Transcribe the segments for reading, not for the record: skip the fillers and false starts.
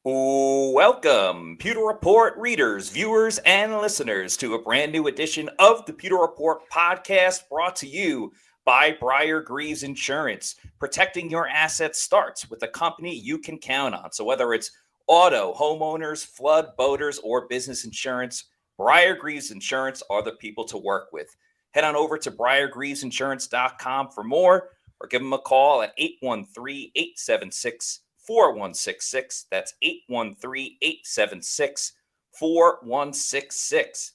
Welcome, Pewter Report readers, viewers, and listeners to a brand new edition of the Pewter Report podcast brought to you by Brier Greaves Insurance. Protecting your assets starts with a company you can count on. So whether it's auto, homeowners, flood, boaters, or business insurance, Brier Greaves Insurance are the people to work with. Head on over to briergreavesinsurance.com for more or give them a call at 813-876-4166. That's 813-876-4166.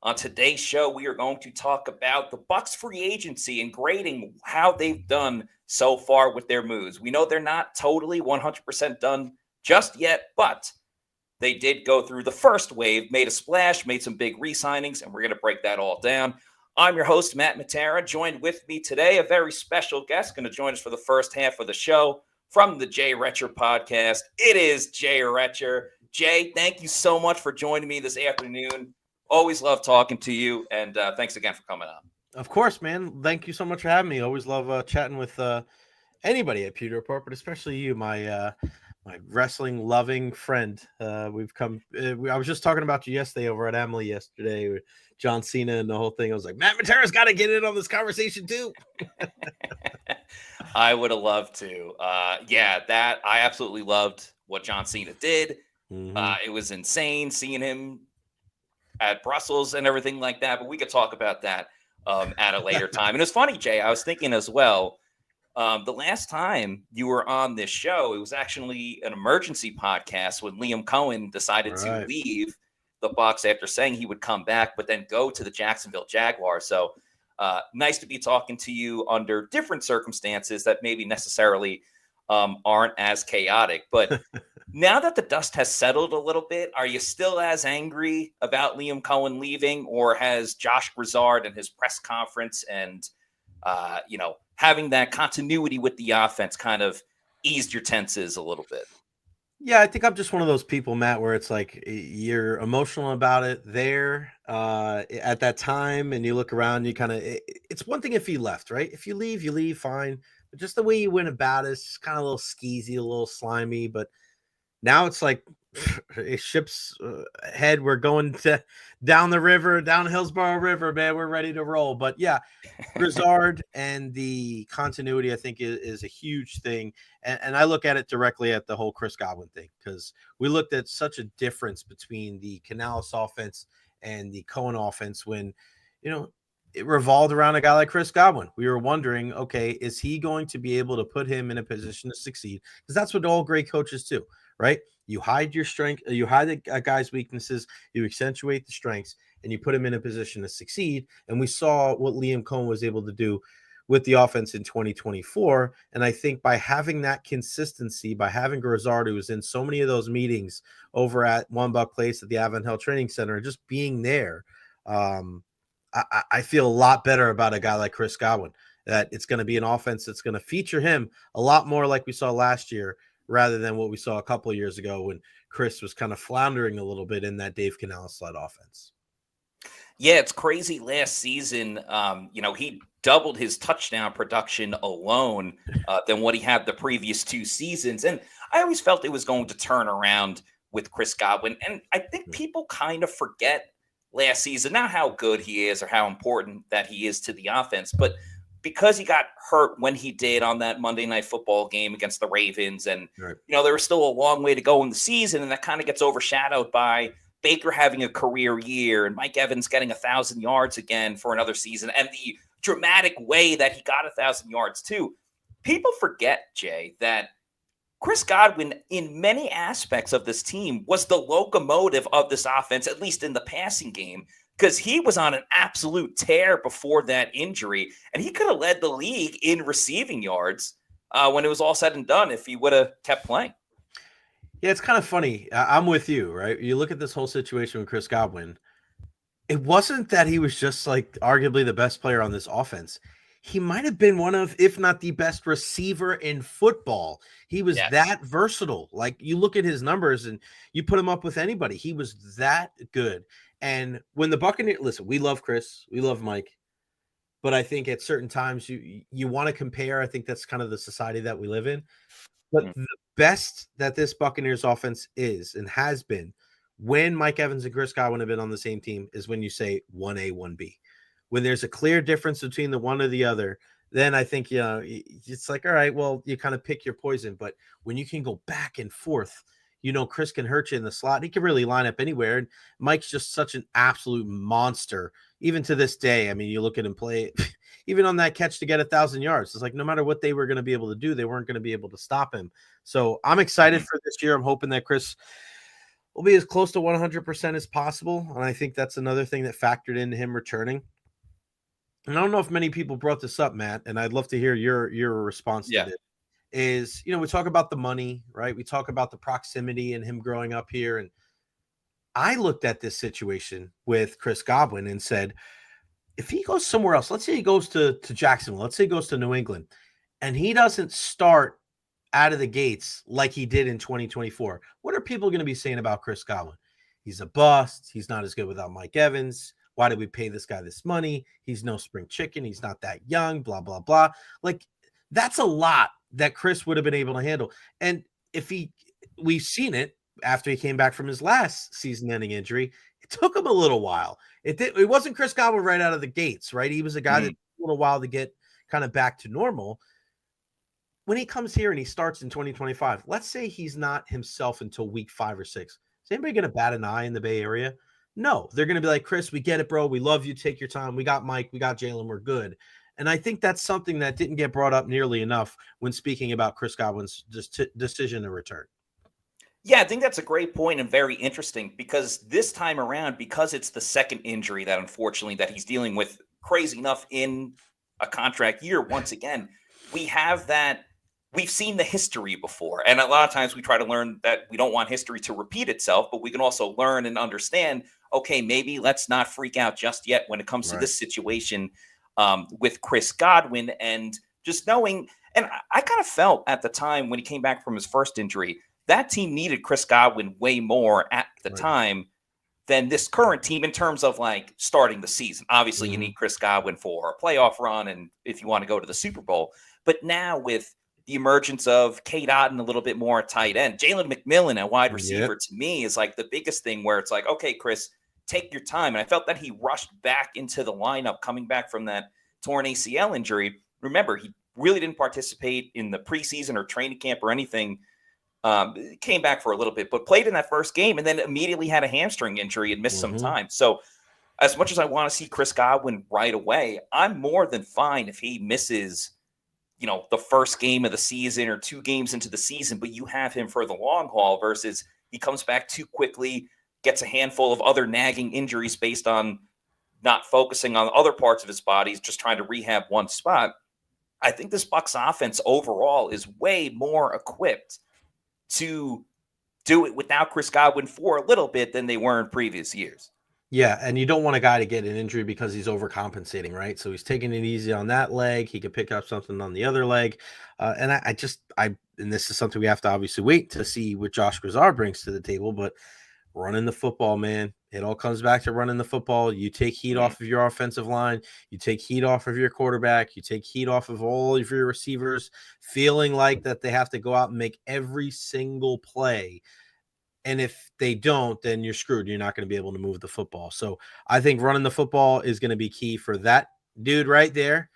On today's show, we are going to talk about the Bucs free agency and grading how they've done so far with their moves. We know they're not totally 100% done just yet, but they did go through the first wave, made a splash, made some big re-signings, and we're going to break that all down. I'm your host, Matt Matera. Joined with me today, a very special guest going to join us for the first half of the show. From the Jay Retcher podcast, it is Jay Retcher. Jay, thank you so much for joining me this afternoon. Always love talking to you, and thanks again for coming on. Of course, man. Thank you so much for having me. Always love chatting with anybody at Pewter Report, but especially you, my wrestling-loving friend. I was just talking about you yesterday over at Emily yesterday with John Cena and the whole thing. I was like, Matt Matera's got to get in on this conversation too. I would have loved to. I absolutely loved what John Cena did. It was insane seeing him at Brussels and everything like that, but we could talk about that at a later time. And it's funny, Jay, I was thinking as well, the last time you were on this show, it was actually an emergency podcast when Liam Cohen decided to leave the Bucs after saying he would come back, but then go to the Jacksonville Jaguars. So nice to be talking to you under different circumstances that maybe necessarily aren't as chaotic. But now that the dust has settled a little bit, are you still as angry about Liam Cohen leaving, or has Josh Grizzard and his press conference and, having that continuity with the offense kind of eased your tenses a little bit? Yeah, I think I'm just one of those people, Matt, where it's like you're emotional about it there at that time, and you look around, you kind of, it's one thing if he left, right? If you leave, fine. But just the way you went about it, it's just kind of a little skeezy, a little slimy. But now it's like ship's ahead. We're going down the river, down Hillsborough River, man. We're ready to roll. But yeah, Grizzard and the continuity, I think, is a huge thing. And I look at it directly at the whole Chris Godwin thing, because we looked at such a difference between the Canales offense and the Cohen offense when, it revolved around a guy like Chris Godwin. We were wondering, okay, is he going to be able to put him in a position to succeed? Because that's what all great coaches do, right? You hide your strength, you hide a guy's weaknesses, you accentuate the strengths, and you put him in a position to succeed. And we saw what Liam Cohen was able to do with the offense in 2024. And I think by having that consistency, by having Grizzard, who was in so many of those meetings over at One Buck Place at the Avon Hill Training Center, and just being there, I feel a lot better about a guy like Chris Godwin, that it's going to be an offense that's going to feature him a lot more like we saw last year, rather than what we saw a couple of years ago when Chris was kind of floundering a little bit in that Dave Canales-led offense. Yeah, it's crazy. Last season, he doubled his touchdown production alone than what he had the previous two seasons. And I always felt it was going to turn around with Chris Godwin. And I think people kind of forget last season, not how good he is or how important that he is to the offense, but because he got hurt when he did on that Monday Night Football game against the Ravens. And, there was still a long way to go in the season. And that kind of gets overshadowed by Baker having a career year and Mike Evans getting 1,000 yards again for another season, and the dramatic way that he got 1,000 yards too. People forget, Jay, that Chris Godwin, in many aspects of this team, was the locomotive of this offense, at least in the passing game, because he was on an absolute tear before that injury, and he could have led the league in receiving yards when it was all said and done if he would have kept playing. Yeah, it's kind of funny. I'm with you, right? You look at this whole situation with Chris Godwin. It wasn't that he was just like arguably the best player on this offense. He might have been one of, if not the best receiver in football. He was that versatile. Like, you look at his numbers and you put him up with anybody. He was that good. And when the Buccaneers, listen, we love Chris, we love Mike, but I think at certain times you want to compare. I think that's kind of the society that we live in. But the best that this Buccaneers offense is and has been when Mike Evans and Chris Godwin have been on the same team is when you say 1A, 1B. When there's a clear difference between the one or the other, then I think, it's like, all right, well, you kind of pick your poison. But when you can go back and forth, Chris can hurt you in the slot. He can really line up anywhere. And Mike's just such an absolute monster, even to this day. I mean, you look at him play, even on that catch to get 1,000 yards. It's like no matter what they were going to be able to do, they weren't going to be able to stop him. So I'm excited for this year. I'm hoping that Chris will be as close to 100% as possible. And I think that's another thing that factored into him returning. And I don't know if many people brought this up, Matt, and I'd love to hear your response to this. Is, we talk about the money, right? We talk about the proximity and him growing up here. And I looked at this situation with Chris Godwin and said, if he goes somewhere else, let's say he goes to Jacksonville, let's say he goes to New England, and he doesn't start out of the gates like he did in 2024, what are people going to be saying about Chris Godwin? He's a bust. He's not as good without Mike Evans. Why did we pay this guy this money? He's no spring chicken. He's not that young, blah, blah, blah. Like, that's a lot that Chris would have been able to handle. And we've seen it after he came back from his last season-ending injury. It took him a little while. It wasn't Chris Godwin right out of the gates, right? He was a guy that took a little while to get kind of back to normal. When he comes here and he starts in 2025, let's say he's not himself until week 5 or 6. Is anybody going to bat an eye in the Bay Area? No, they're going to be like, Chris, we get it, bro. We love you. Take your time. We got Mike. We got Jalen. We're good. And I think that's something that didn't get brought up nearly enough when speaking about Chris Godwin's decision to return. Yeah, I think that's a great point and very interesting because this time around, because it's the second injury that unfortunately that he's dealing with, crazy enough, in a contract year, once again, we've seen the history before. And a lot of times we try to learn that we don't want history to repeat itself, but we can also learn and understand, okay, maybe let's not freak out just yet when it comes to this situation with Chris Godwin. And just knowing, and I kind of felt at the time when he came back from his first injury, that team needed Chris Godwin way more at the time than this current team in terms of like starting the season. Obviously, you need Chris Godwin for a playoff run and if you want to go to the Super Bowl. But now with the emergence of Cade Otton a little bit more at tight end, Jalen McMillan at wide receiver, to me is like the biggest thing where it's like, okay, Chris, take your time. And I felt that he rushed back into the lineup coming back from that torn ACL injury. Remember, he really didn't participate in the preseason or training camp or anything. Came back for a little bit, but played in that first game and then immediately had a hamstring injury and missed some time. So as much as I want to see Chris Godwin right away, I'm more than fine if he misses, the first game of the season or 2 games into the season, but you have him for the long haul versus he comes back too quickly, gets a handful of other nagging injuries based on not focusing on other parts of his body, just trying to rehab one spot. I think this Bucs offense overall is way more equipped to do it without Chris Godwin for a little bit than they were in previous years. Yeah, and you don't want a guy to get an injury because he's overcompensating, right? So he's taking it easy on that leg. He could pick up something on the other leg. And and this is something we have to obviously wait to see what Josh Grisard brings to the table, but running the football, man, it all comes back to running the football. You take heat off of your offensive line. You take heat off of your quarterback. You take heat off of all of your receivers, feeling like that they have to go out and make every single play. And if they don't, then you're screwed. You're not going to be able to move the football. So I think running the football is going to be key for that dude right there,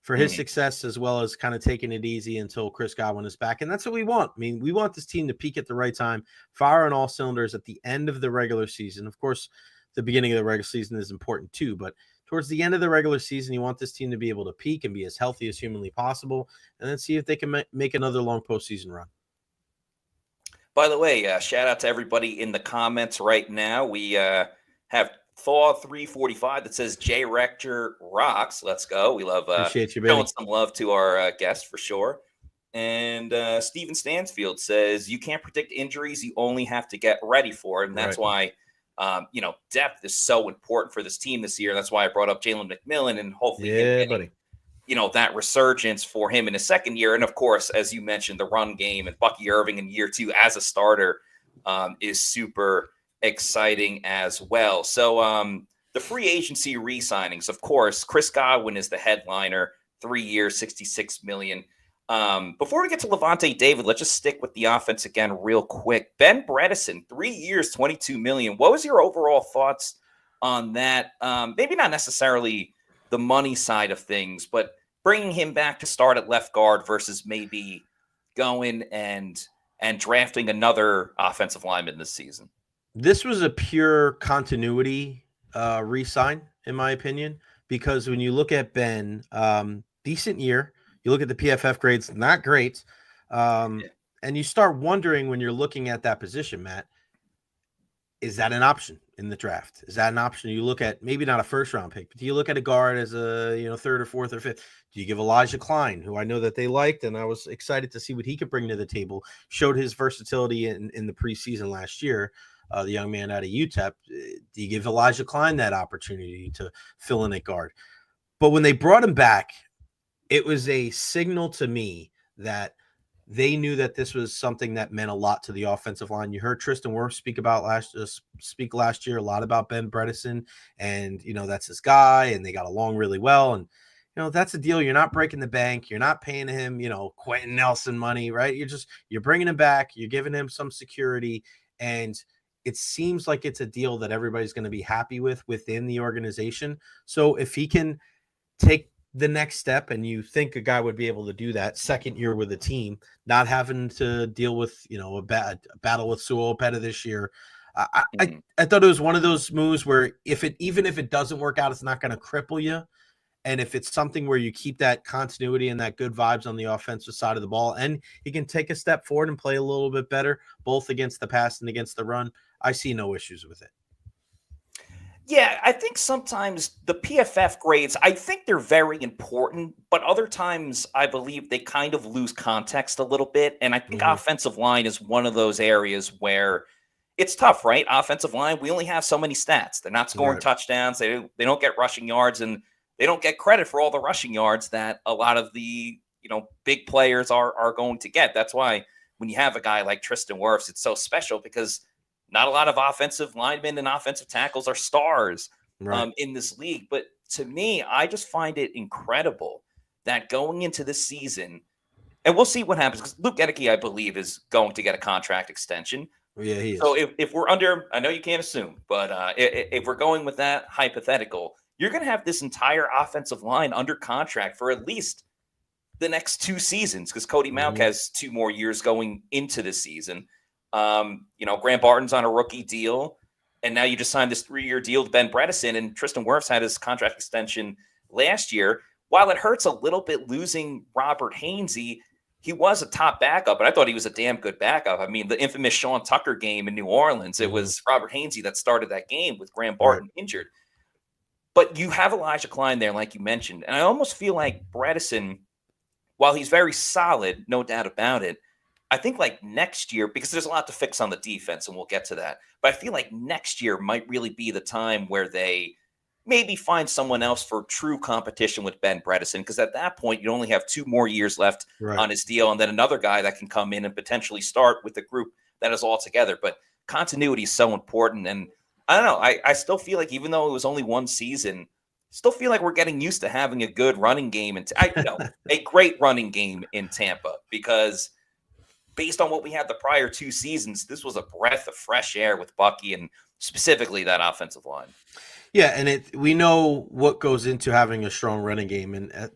for his success, as well as kind of taking it easy until Chris Godwin is back. And that's what we want. I mean, we want this team to peak at the right time, fire on all cylinders at the end of the regular season. Of course, the beginning of the regular season is important too, but towards the end of the regular season, you want this team to be able to peak and be as healthy as humanly possible, and then see if they can make another long postseason run. By the way, shout out to everybody in the comments right now. We have Thaw 345 that says Jay Rector rocks. Let's go. We love appreciate you, baby. Showing some love to our guests for sure. And Steven Stansfield says you can't predict injuries. You only have to get ready for it. And that's why, depth is so important for this team this year. That's why I brought up Jalen McMillan and hopefully buddy. That resurgence for him in his second year. And of course, as you mentioned, the run game and Bucky Irving in year 2 as a starter is super exciting as well. So the free agency re-signings, of course, Chris Godwin is the headliner, 3 years, $66 million. Before we get to Lavonte David, let's just stick with the offense again real quick. Ben Bredeson, 3 years, $22 million. What was your overall thoughts on that? Maybe not necessarily the money side of things, but bringing him back to start at left guard versus maybe going and drafting another offensive lineman this season. This was a pure continuity re-sign, in my opinion, because when you look at Ben, decent year. You look at the PFF grades, not great. And you start wondering when you're looking at that position, Matt, is that an option in the draft? Is that an option? You look at maybe not a first round pick, but do you look at a guard as a third or fourth or fifth? Do you give Elijah Klein, who I know that they liked, and I was excited to see what he could bring to the table, showed his versatility in the preseason last year, the young man out of UTEP. Do you give Elijah Klein that opportunity to fill in at guard? But when they brought him back, it was a signal to me that they knew that this was something that meant a lot to the offensive line. You heard Tristan Wirfs speak last year a lot about Ben Bredeson, and that's his guy, and they got along really well. And that's a deal. You're not breaking the bank. You're not paying him, Quentin Nelson money, right? You're bringing him back. You're giving him some security, and it seems like it's a deal that everybody's going to be happy with within the organization. So if he can take the next step, and you think a guy would be able to do that second year with a team, not having to deal with a battle with Sewell Opeta this year, I thought it was one of those moves where even if it doesn't work out, it's not going to cripple you. And if it's something where you keep that continuity and that good vibes on the offensive side of the ball, and he can take a step forward and play a little bit better, both against the pass and against the run, I see no issues with it. Yeah, I think sometimes the PFF grades, I think they're very important, but other times I believe they kind of lose context a little bit. And I think offensive line is one of those areas where it's tough, right? Offensive line, we only have so many stats. They're not scoring touchdowns. They don't get rushing yards, and they don't get credit for all the rushing yards that a lot of the big players are going to get. That's why when you have a guy like Tristan Wirfs, it's so special, because not a lot of offensive linemen and offensive tackles are stars in this league. But to me, I just find it incredible that going into this season, and we'll see what happens, because Luke Gedeke, I believe, is going to get a contract extension. Yeah, he is. So if we're under, I know you can't assume, but if we're going with that hypothetical, you're going to have this entire offensive line under contract for at least the next 2 seasons, because Cody Mauch has 2 more years going into the season. Grant Barton's on a rookie deal, and now you just signed this 3-year deal with Ben Bredeson, and Tristan Wirfs had his contract extension last year. While it hurts a little bit losing Robert Hainsey, he was a top backup, and I thought he was a damn good backup. I mean, the infamous Sean Tucker game in New Orleans, it was Robert Hainsey that started that game with Grant Barton injured. But you have Elijah Klein there, like you mentioned, and I almost feel like Bredeson, while he's very solid, no doubt about it, I think like next year, because there's a lot to fix on the defense, and we'll get to that, but I feel like next year might really be the time where they maybe find someone else for true competition with Ben Bredeson, because at that point, you only have 2 more years left on his deal, and then another guy that can come in and potentially start with the group that is all together. But continuity is so important, and I don't know, I still feel like, even though it was only 1 season, still feel like we're getting used to having a good running game, and a great running game in Tampa, because based on what we had the prior 2 seasons, this was a breath of fresh air with Bucky, and specifically that offensive line. Yeah, and we know what goes into having a strong running game, and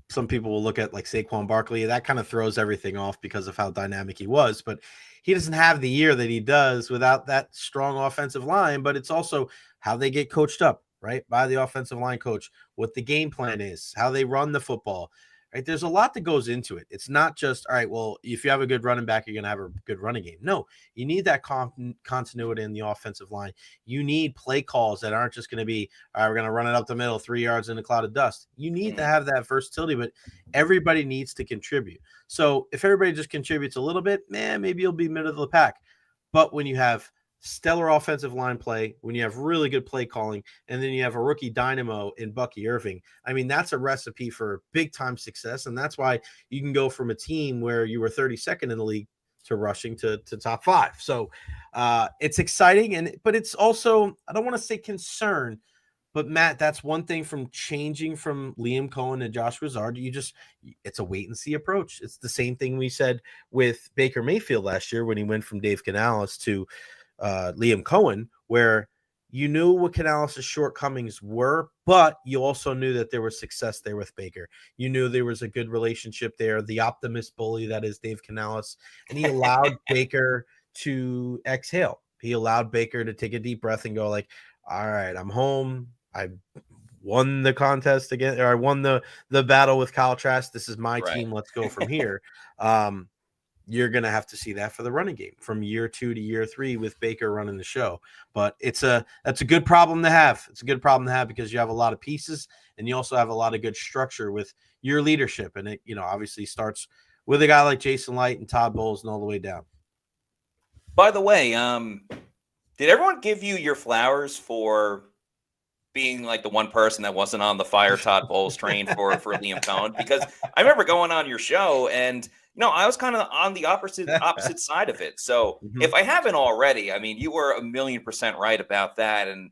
some people will look at like Saquon Barkley. That kind of throws everything off because of how dynamic he was, but he doesn't have the year that he does without that strong offensive line. But it's also how they get coached up, right, by the offensive line coach, what the game plan is, how they run the football. Right? There's a lot that goes into it. It's not just, all right, well, if you have a good running back, you're going to have a good running game. No, you need that continuity in the offensive line. You need play calls that aren't just going to be, all right, we're going to run it up the middle, 3 yards in a cloud of dust. You need to have that versatility, but everybody needs to contribute. So if everybody just contributes a little bit, maybe you'll be middle of the pack. But when you have stellar offensive line play, when you have really good play calling, and then you have a rookie dynamo in Bucky Irving, I mean, that's a recipe for big time success. And that's why you can go from a team where you were 32nd in the league to rushing to top 5. So it's exciting. But it's also, I don't want to say concern, But Matt, that's one thing from changing from Liam Cohen and Josh Grizzard. It's a wait and see approach. It's the same thing we said with Baker Mayfield last year when he went from Dave Canales to Liam Cohen, where you knew what Canales' shortcomings were, but you also knew that there was success there with Baker. You knew there was a good relationship there, the optimist bully that is Dave Canales, and he allowed Baker to exhale. He allowed Baker to take a deep breath and go like, all right, I'm home. I won the contest again, or I won the battle with Kyle Trask. This is my team. Let's go from here. You're going to have to see that for the running game from year 2 to year 3 with Baker running the show. But that's a good problem to have. It's a good problem to have because you have a lot of pieces and you also have a lot of good structure with your leadership. And it, obviously starts with a guy like Jason Light and Todd Bowles and all the way down. By the way, did everyone give you your flowers for being like the one person that wasn't on the fire Todd Bowles train for Liam Cohen? Because I remember going on your show and I was kind of on the opposite side of it. So if I haven't already, I mean, you were 1,000,000% right about that. And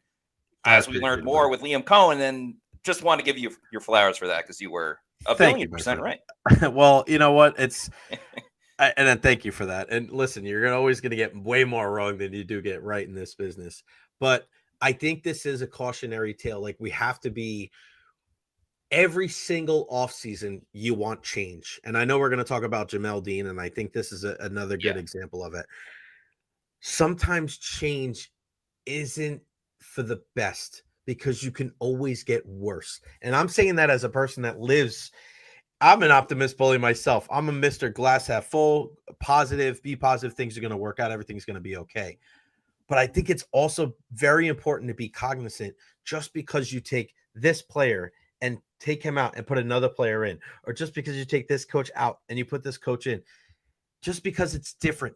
as we learned more with Liam Cohen, then just want to give you your flowers for that because you were 1,000,000% right. Well, you know what? And then thank you for that. And listen, you're always going to get way more wrong than you do get right in this business. But I think this is a cautionary tale. Like we have to be. Every single offseason, you want change. And I know we're going to talk about Jamal Dean, and I think this is another good example of it. Sometimes change isn't for the best because you can always get worse. And I'm saying that as a person that lives – I'm an optimist bully myself. I'm a Mr. Glass half full, positive, be positive. Things are going to work out. Everything's going to be okay. But I think it's also very important to be cognizant just because you take this player – and take him out and put another player in, or just because you take this coach out and you put this coach in, just because it's different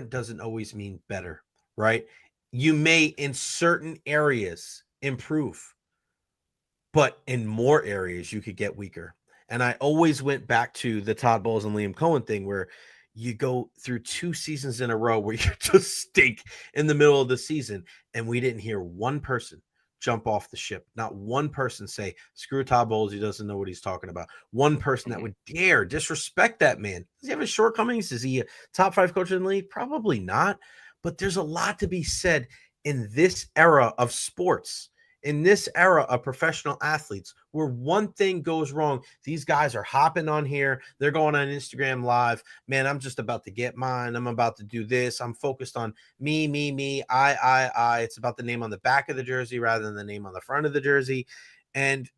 doesn't always mean better, right? You may in certain areas improve, but in more areas you could get weaker. And I always went back to the Todd Bowles and Liam Cohen thing where you go through 2 seasons in a row where you just stink in the middle of the season. And we didn't hear one person jump off the ship. Not one person say, screw Todd Bowles, he doesn't know what he's talking about. One person that would dare disrespect that man. Does he have his shortcomings? Is he a top 5 coach in the league? Probably not. But there's a lot to be said in this era of sports, in this era of professional athletes, where one thing goes wrong, these guys are hopping on here. They're going on Instagram Live. Man, I'm just about to get mine. I'm about to do this. I'm focused on me, I. It's about the name on the back of the jersey rather than the name on the front of the jersey. And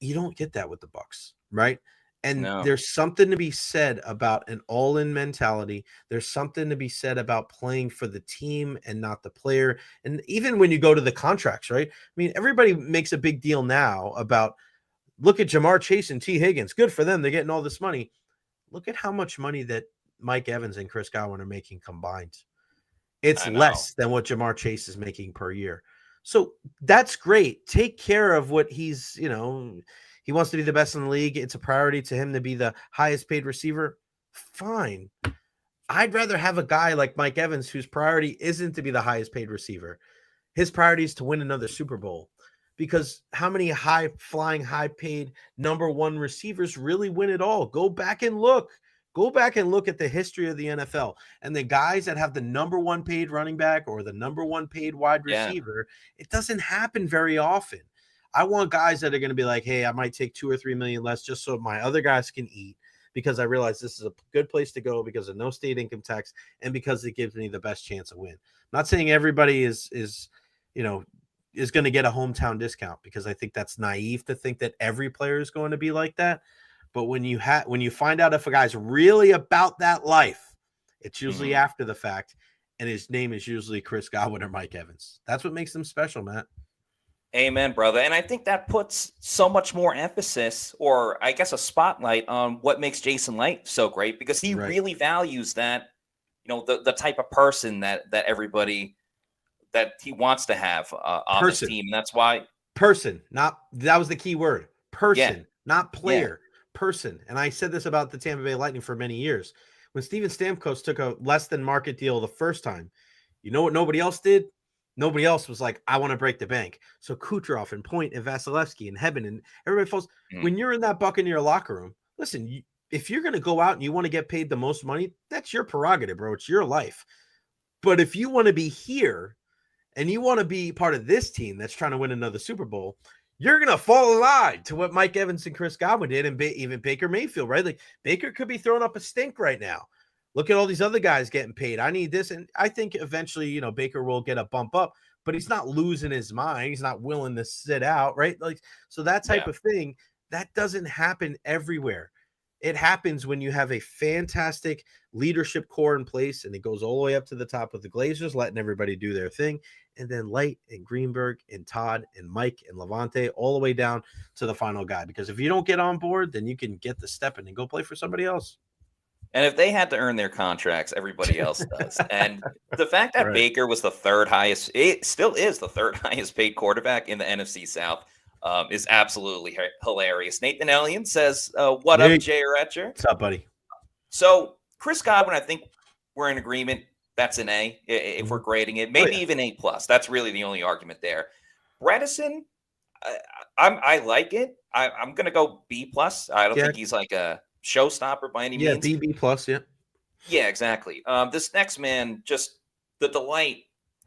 you don't get that with the Bucs, right? And there's something to be said about an all-in mentality. There's something to be said about playing for the team and not the player. And even when you go to the contracts, right? I mean, everybody makes a big deal now about, look at Jamar Chase and T. Higgins. Good for them. They're getting all this money. Look at how much money that Mike Evans and Chris Godwin are making combined. It's less than what Jamar Chase is making per year. So that's great. Take care of what he's, he wants to be the best in the league. It's a priority to him to be the highest paid receiver. Fine. I'd rather have a guy like Mike Evans whose priority isn't to be the highest paid receiver. His priority is to win another Super Bowl. Because how many high-flying, high-paid number 1 receivers really win it all? Go back and look. Go back and look at the history of the NFL. And the guys that have the number 1 paid running back or the number 1 paid wide receiver, it doesn't happen very often. I want guys that are going to be like, hey, I might take 2 or 3 million less just so my other guys can eat because I realize this is a good place to go because of no state income tax and because it gives me the best chance of win. I'm not saying everybody is going to get a hometown discount because I think that's naive to think that every player is going to be like that. But when you find out if a guy's really about that life, it's usually after the fact, and his name is usually Chris Godwin or Mike Evans. That's what makes them special, Matt. Amen, brother. And I think that puts so much more emphasis, or I guess a spotlight on what makes Jason Light so great because he really values that, the type of person that everybody that he wants to have on this team. And that's why that was the key word. Person, not player. Person. And I said this about the Tampa Bay Lightning for many years. When Steven Stamkos took a less than market deal the first time, you know what nobody else did? Nobody else was like, I want to break the bank. So Kucherov and Point and Vasilevsky and Hebben and everybody falls. When you're in that Buccaneer locker room, listen, if you're going to go out and you want to get paid the most money, that's your prerogative, bro. It's your life. But if you want to be here and you want to be part of this team that's trying to win another Super Bowl, you're going to fall in line to what Mike Evans and Chris Godwin did, and even Baker Mayfield, right? Like Baker could be throwing up a stink right now. Look at all these other guys getting paid. I need this. And I think eventually, Baker will get a bump up, but he's not losing his mind. He's not willing to sit out, right? Like, so that type of thing, that doesn't happen everywhere. It happens when you have a fantastic leadership core in place, and it goes all the way up to the top of the Glazers, letting everybody do their thing. And then Light and Greenberg and Todd and Mike and Lavonte all the way down to the final guy. Because if you don't get on board, then you can get the step in and go play for somebody else. And if they had to earn their contracts, everybody else does. And the fact that Baker was the third highest, it still is the third highest paid quarterback in the NFC South, is absolutely hilarious. Nathan Elliott says, what up, Jay Retcher? What's up, buddy? So Chris Godwin, I think we're in agreement. That's an A if we're grading it. Maybe even A+. That's really the only argument there. Bredeson, I like it. I'm going to go B+. I don't think he's like a showstopper by any means. Yeah, B+, yeah. Yeah, exactly. This next man, just the delight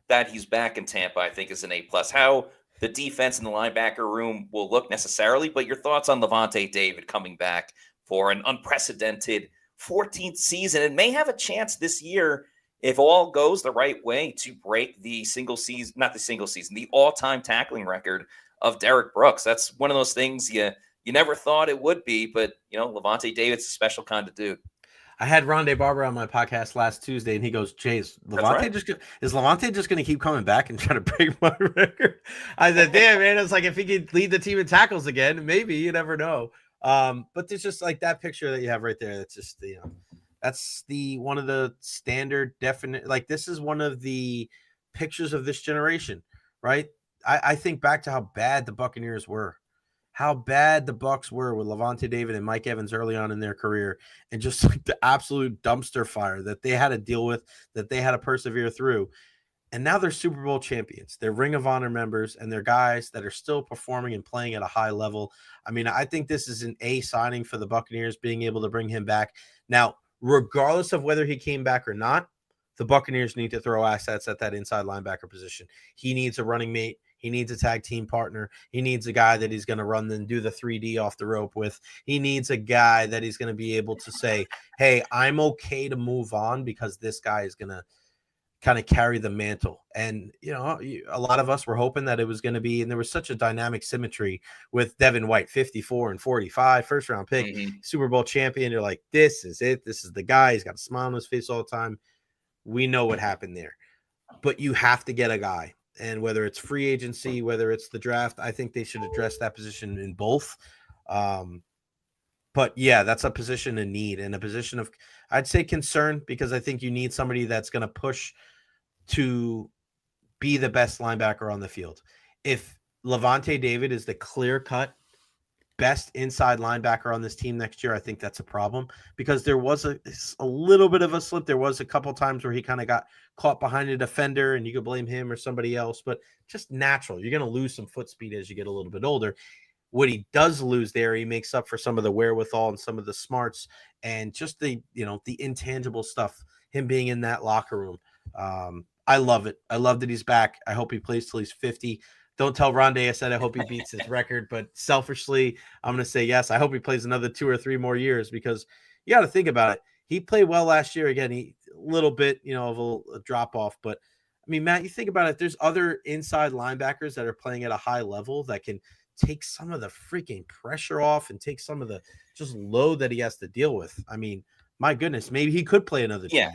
that he's back in Tampa, I think is an A+. How the defense in the linebacker room will look necessarily, but your thoughts on Lavonte David coming back for an unprecedented 14th season and may have a chance this year, if all goes the right way, to break the all-time tackling record of Derek Brooks. That's one of those things you never thought it would be, but Lavonte David's a special kind of dude. I had Rondé Barber on my podcast last Tuesday, and he goes, "Jay, is Lavonte just going to keep coming back and try to break my record?" I said, "Damn, man!" It's like if he could lead the team in tackles again, maybe, you never know. But there's just like that picture that you have right there. That's just that's one of the standard definite. Like this is one of the pictures of this generation, right? I think back to how bad the Buccaneers were. How bad the Bucs were with Lavonte David and Mike Evans early on in their career, and just like the absolute dumpster fire that they had to deal with, that they had to persevere through. And now they're Super Bowl champions. They're Ring of Honor members, and they're guys that are still performing and playing at a high level. I mean, I think this is an A signing for the Buccaneers, being able to bring him back. Now, regardless of whether he came back or not, the Buccaneers need to throw assets at that inside linebacker position. He needs a running mate. He needs a tag team partner. He needs a guy that he's going to run and do the 3D off the rope with. He needs a guy that he's going to be able to say, hey, I'm okay to move on because this guy is going to kind of carry the mantle. And, a lot of us were hoping that it was going to be, and there was such a dynamic symmetry with Devin White, 54 and 45, first round pick, Super Bowl champion. You're like, this is it. This is the guy. He's got a smile on his face all the time. We know what happened there. But you have to get a guy. And whether it's free agency, whether it's the draft, I think they should address that position in both. But yeah, that's a position in need and a position of, I'd say, concern, because I think you need somebody that's going to push to be the best linebacker on the field. If Lavonte David is the clear-cut best inside linebacker on this team next year, I think that's a problem, because there was a little bit of a slip. There was a couple times where he kind of got caught behind a defender, and you could blame him or somebody else, but just natural. You're going to lose some foot speed as you get a little bit older. What he does lose there, he makes up for some of the wherewithal and some of the smarts and just the intangible stuff, him being in that locker room. I love it. I love that he's back. I hope he plays till he's 50. Don't tell Rondé I said I hope he beats his record, but selfishly, I'm going to say yes. I hope he plays another 2 or 3 more years, because you got to think about it. He played well last year. Again, a little bit, of a drop off. But I mean, Matt, you think about it. There's other inside linebackers that are playing at a high level that can take some of the freaking pressure off and take some of the just load that he has to deal with. I mean, my goodness, maybe he could play another 2 years.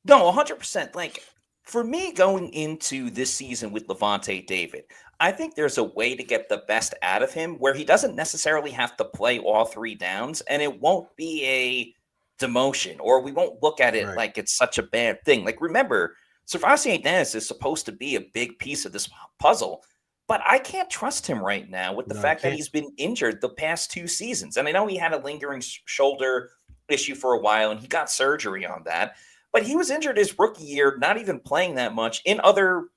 No, 100%. Like, for me, going into this season with Lavonte David, I think there's a way to get the best out of him where he doesn't necessarily have to play all 3 downs, and it won't be a demotion, or we won't look at it like it's such a bad thing. Like, remember, Servassier Dennis is supposed to be a big piece of this puzzle, but I can't trust him right now with the fact that he's been injured the past 2 seasons. And I know he had a lingering shoulder issue for a while, and he got surgery on that. But he was injured his rookie year, not even playing that much in other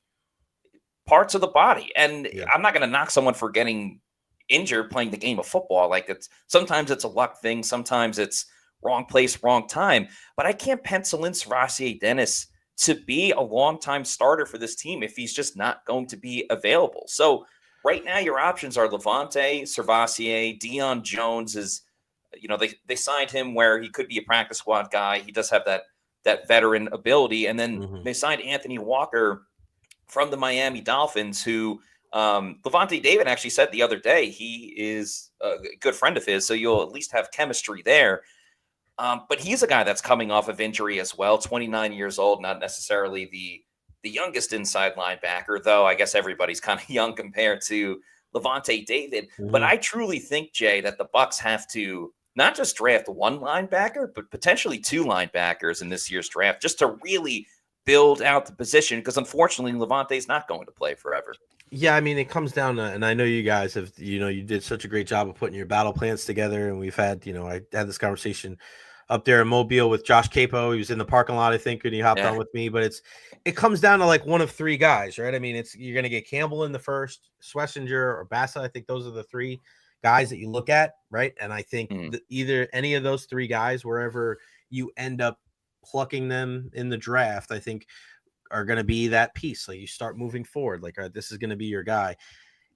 parts of the body. And Yeah. I'm not going to knock someone for getting injured playing the game of football. Like sometimes it's a luck thing, sometimes it's wrong place, wrong time. But I can't pencil in Servassier Dennis to be a long-time starter for this team if he's just not going to be available. So right now, your options are Lavonte, Servassier, Deion Jones is, they signed him where he could be a practice squad guy. He does have that veteran ability. And then they signed Anthony Walker from the Miami Dolphins, who Lavonte David actually said the other day he is a good friend of his, so you'll at least have chemistry there. But he's a guy that's coming off of injury as well, 29 years old, not necessarily the youngest inside linebacker, though I guess everybody's kind of young compared to Lavonte David. But I truly think, Jay, that the Bucs have to not just draft one linebacker, but potentially two linebackers in this year's draft just to really build out the position, because unfortunately Lavonte's not going to play forever. Yeah, I mean, it comes down to, and I know you guys have, you did such a great job of putting your battle plans together, and we've had, I had this conversation up there in Mobile with Josh Capo. He was in the parking lot, I think, and he hopped on with me. But it comes down to like one of three guys, right? I mean, you're going to get Campbell in the first, Schlesinger or Bassett. I think those are the three guys that you look at, right? And I think either any of those three guys, wherever you end up plucking them in the draft, I think are going to be that piece. Like you start moving forward, like, all right, this is going to be your guy.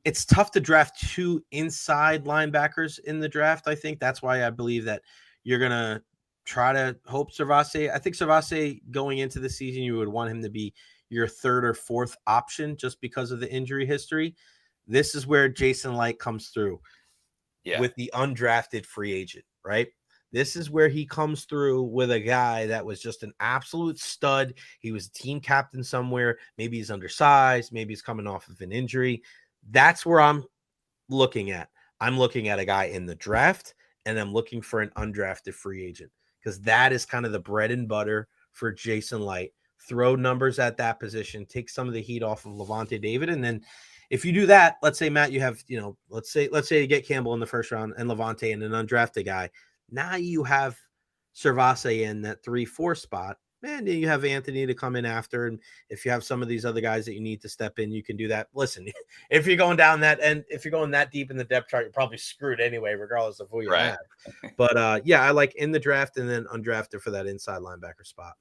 It's tough to draft two inside linebackers in the draft. I think that's why I believe that you're going to try to hope Servassier. I think Servassier going into the season, you would want him to be your third or fourth option just because of the injury history. This is where Jason Light comes through with the undrafted free agent, right? This is where he comes through with a guy that was just an absolute stud. He was team captain somewhere. Maybe he's undersized. Maybe he's coming off of an injury. That's where I'm looking at. I'm looking at a guy in the draft, and I'm looking for an undrafted free agent, because that is kind of the bread and butter for Jason Light. Throw numbers at that position, take some of the heat off of Lavonte David. And then if you do that, let's say, Matt, you have, let's say you get Campbell in the first round and Lavonte and an undrafted guy. Now you have Servassier in that 3-4 spot, and you have Anthony to come in after. And if you have some of these other guys that you need to step in, you can do that. Listen, if you're going down that end, if you're going that deep in the depth chart, you're probably screwed anyway, regardless of who you have. But I like in the draft and then undrafted for that inside linebacker spot.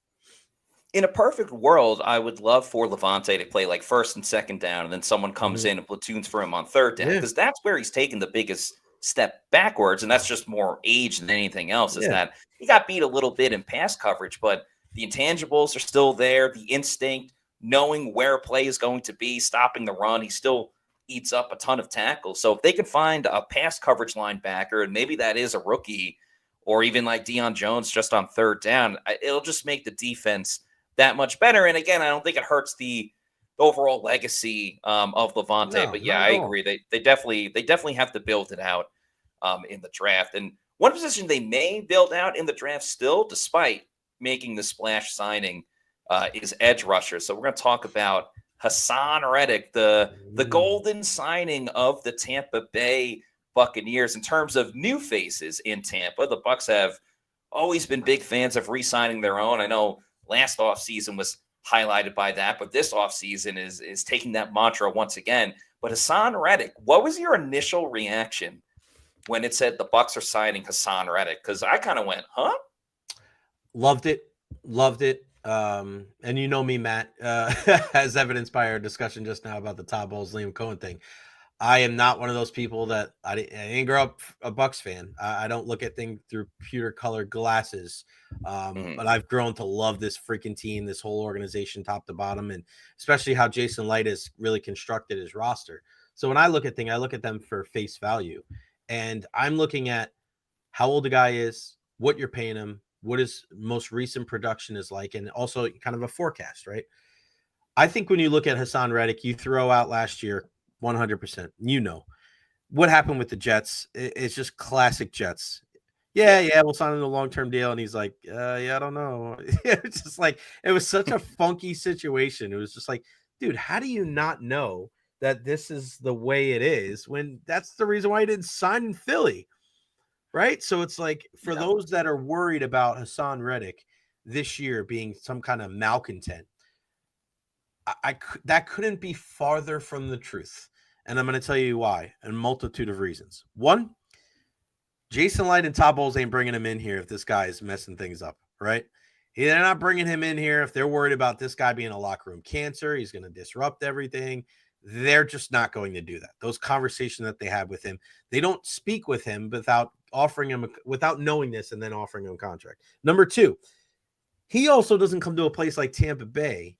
In a perfect world, I would love for Lavonte to play like first and second down, and then someone comes in and platoons for him on third down, because that's where he's taken the biggest step backwards, and that's just more age than anything else. Is that he got beat a little bit in pass coverage, but the intangibles are still there. The instinct, knowing where a play is going to be, stopping the run, he still eats up a ton of tackles. So if they can find a pass coverage linebacker, and maybe that is a rookie, or even like Deion Jones just on third down, it'll just make the defense that much better. And again, I don't think it hurts the overall legacy of Lavonte. But yeah, I agree. They definitely have to build it out in the draft. And one position they may build out in the draft still, despite making the splash signing, is edge rusher. So we're going to talk about Hassan Reddick, the golden signing of the Tampa Bay Buccaneers. In terms of new faces in Tampa, the Bucs have always been big fans of re-signing their own. I know last offseason was highlighted by that, but this offseason is taking that mantra once again. But Hassan Reddick, what was your initial reaction when it said the Bucs are signing Hassan Reddick? Because I kind of went, huh? Loved it. And you know me, Matt, as evidenced by our discussion just now about the Todd Bowles, Liam Cohen thing. I am not one of those people that I didn't grow up a Bucs fan. I don't look at things through pewter colored glasses. But I've grown to love this freaking team, this whole organization, top to bottom, and especially how Jason Light has really constructed his roster. So when I look at things, I look at them for face value, and I'm looking at how old the guy is, what you're paying him, what his most recent production is like, and also kind of a forecast, right? I think when you look at Hassan Reddick, you throw out last year 100%. What happened with the Jets? It's just classic Jets. Yeah, we'll sign him a long-term deal. And he's like, I don't know. It's just like, it was such a funky situation. It was just like, dude, how do you not know that this is the way it is when that's the reason why he didn't sign in Philly? Right. So it's like, for those that are worried about Hassan Reddick this year being some kind of malcontent, that couldn't be farther from the truth. And I'm going to tell you why, and a multitude of reasons. One, Jason Light and Todd Bowles ain't bringing him in here if this guy is messing things up, right? They're not bringing him in here if they're worried about this guy being a locker room cancer. He's going to disrupt everything. They're just not going to do that. Those conversations that they have with him, they don't speak with him without offering him, without knowing this and then offering him a contract. Number two, he also doesn't come to a place like Tampa Bay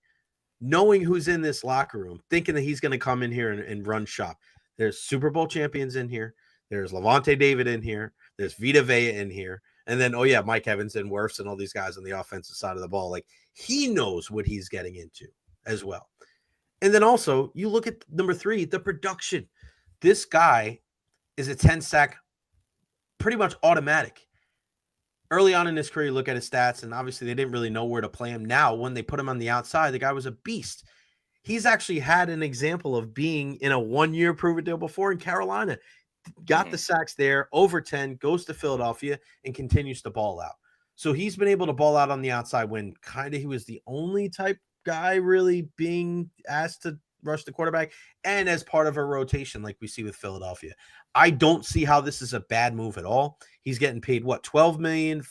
knowing who's in this locker room, thinking that he's going to come in here and run shop. There's Super Bowl champions in here. There's Lavonte David in here. There's Vita Vea in here. And then, oh, yeah, Mike Evans and Wirfs and all these guys on the offensive side of the ball. Like, he knows what he's getting into as well. And then also, you look at number three, the production. This guy is a 10-sack pretty much automatic. Early on in his career, you look at his stats, and obviously they didn't really know where to play him. Now, when they put him on the outside, the guy was a beast. He's actually had an example of being in a one-year prove-it deal before in Carolina. Got the sacks there, over 10, goes to Philadelphia, and continues to ball out. So he's been able to ball out on the outside when kind of he was the only type guy really being asked to rush the quarterback, and as part of a rotation like we see with Philadelphia. I don't see how this is a bad move at all. He's getting paid what, 12 million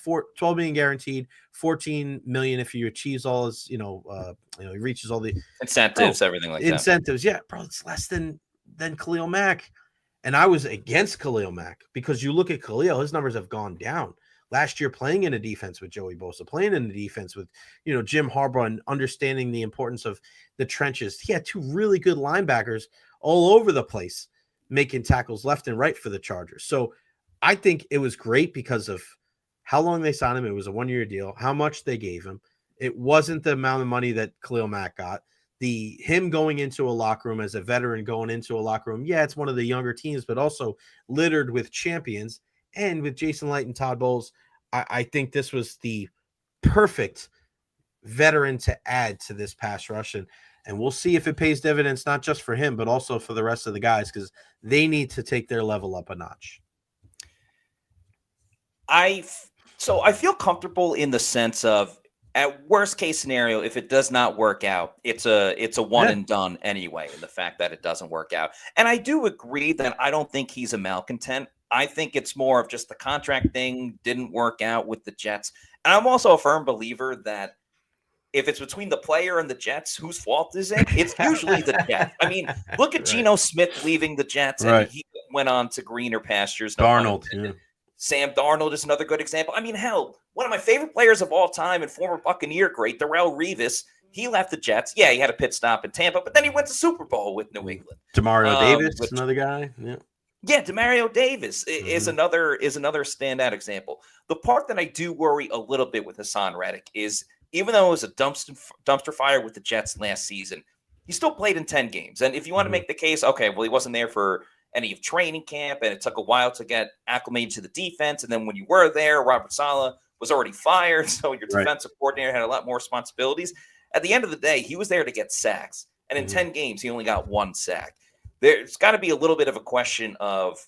guaranteed, 14 million if he achieves all his, he reaches all the incentives, everything like that. Incentives, yeah, bro, it's less than Khalil Mack. And I was against Khalil Mack because you look at Khalil, his numbers have gone down. Last year, playing in a defense with Joey Bosa, playing in the defense with, Jim Harbaugh, and understanding the importance of the trenches. He had two really good linebackers all over the place, making tackles left and right for the Chargers. So I think it was great because of how long they signed him. It was a one-year deal, how much they gave him. It wasn't the amount of money that Khalil Mack got. Him going into a locker room as a veteran, going into a locker room, yeah, it's one of the younger teams, but also littered with champions. And with Jason Light and Todd Bowles, I think this was the perfect veteran to add to this pass rush. And we'll see if it pays dividends, not just for him, but also for the rest of the guys, because they need to take their level up a notch. So I feel comfortable in the sense of, at worst case scenario, if it does not work out, it's a one and done anyway, in the fact that it doesn't work out. And I do agree that I don't think he's a malcontent. I think it's more of just the contract thing didn't work out with the Jets. And I'm also a firm believer that if it's between the player and the Jets, whose fault is it? It's usually the Jets. I mean, look at Geno Smith leaving the Jets, and he went on to greener pastures. Darnold. Sam Darnold is another good example. I mean, hell, one of my favorite players of all time and former Buccaneer great, Darrelle Revis, he left the Jets. Yeah, he had a pit stop in Tampa, but then he went to Super Bowl with New England. Demario Davis, another guy. Yeah, Demario Davis is another standout example. The part that I do worry a little bit with Hassan Reddick is, even though it was a dumpster fire with the Jets last season, he still played in 10 games. And if you want to make the case, okay, well, he wasn't there for any of training camp, and it took a while to get acclimated to the defense. And then when you were there, Robert Saleh was already fired, so your defensive coordinator had a lot more responsibilities. At the end of the day, he was there to get sacks. And in 10 games, he only got one sack. There's got to be a little bit of a question of,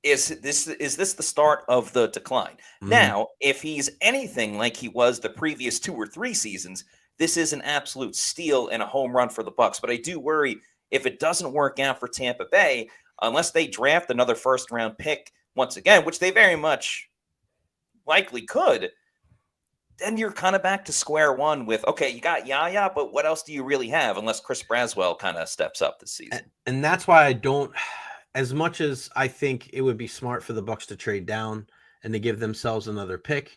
is this the start of the decline? Now, if he's anything like he was the previous 2 or 3 seasons, this is an absolute steal and a home run for the Bucs. But I do worry, if it doesn't work out for Tampa Bay, unless they draft another first-round pick once again, which they very much likely could, then you're kind of back to square one with, okay, you got Yaya, but what else do you really have unless Chris Braswell kind of steps up this season? And that's why I don't, as much as I think it would be smart for the Bucs to trade down and to give themselves another pick,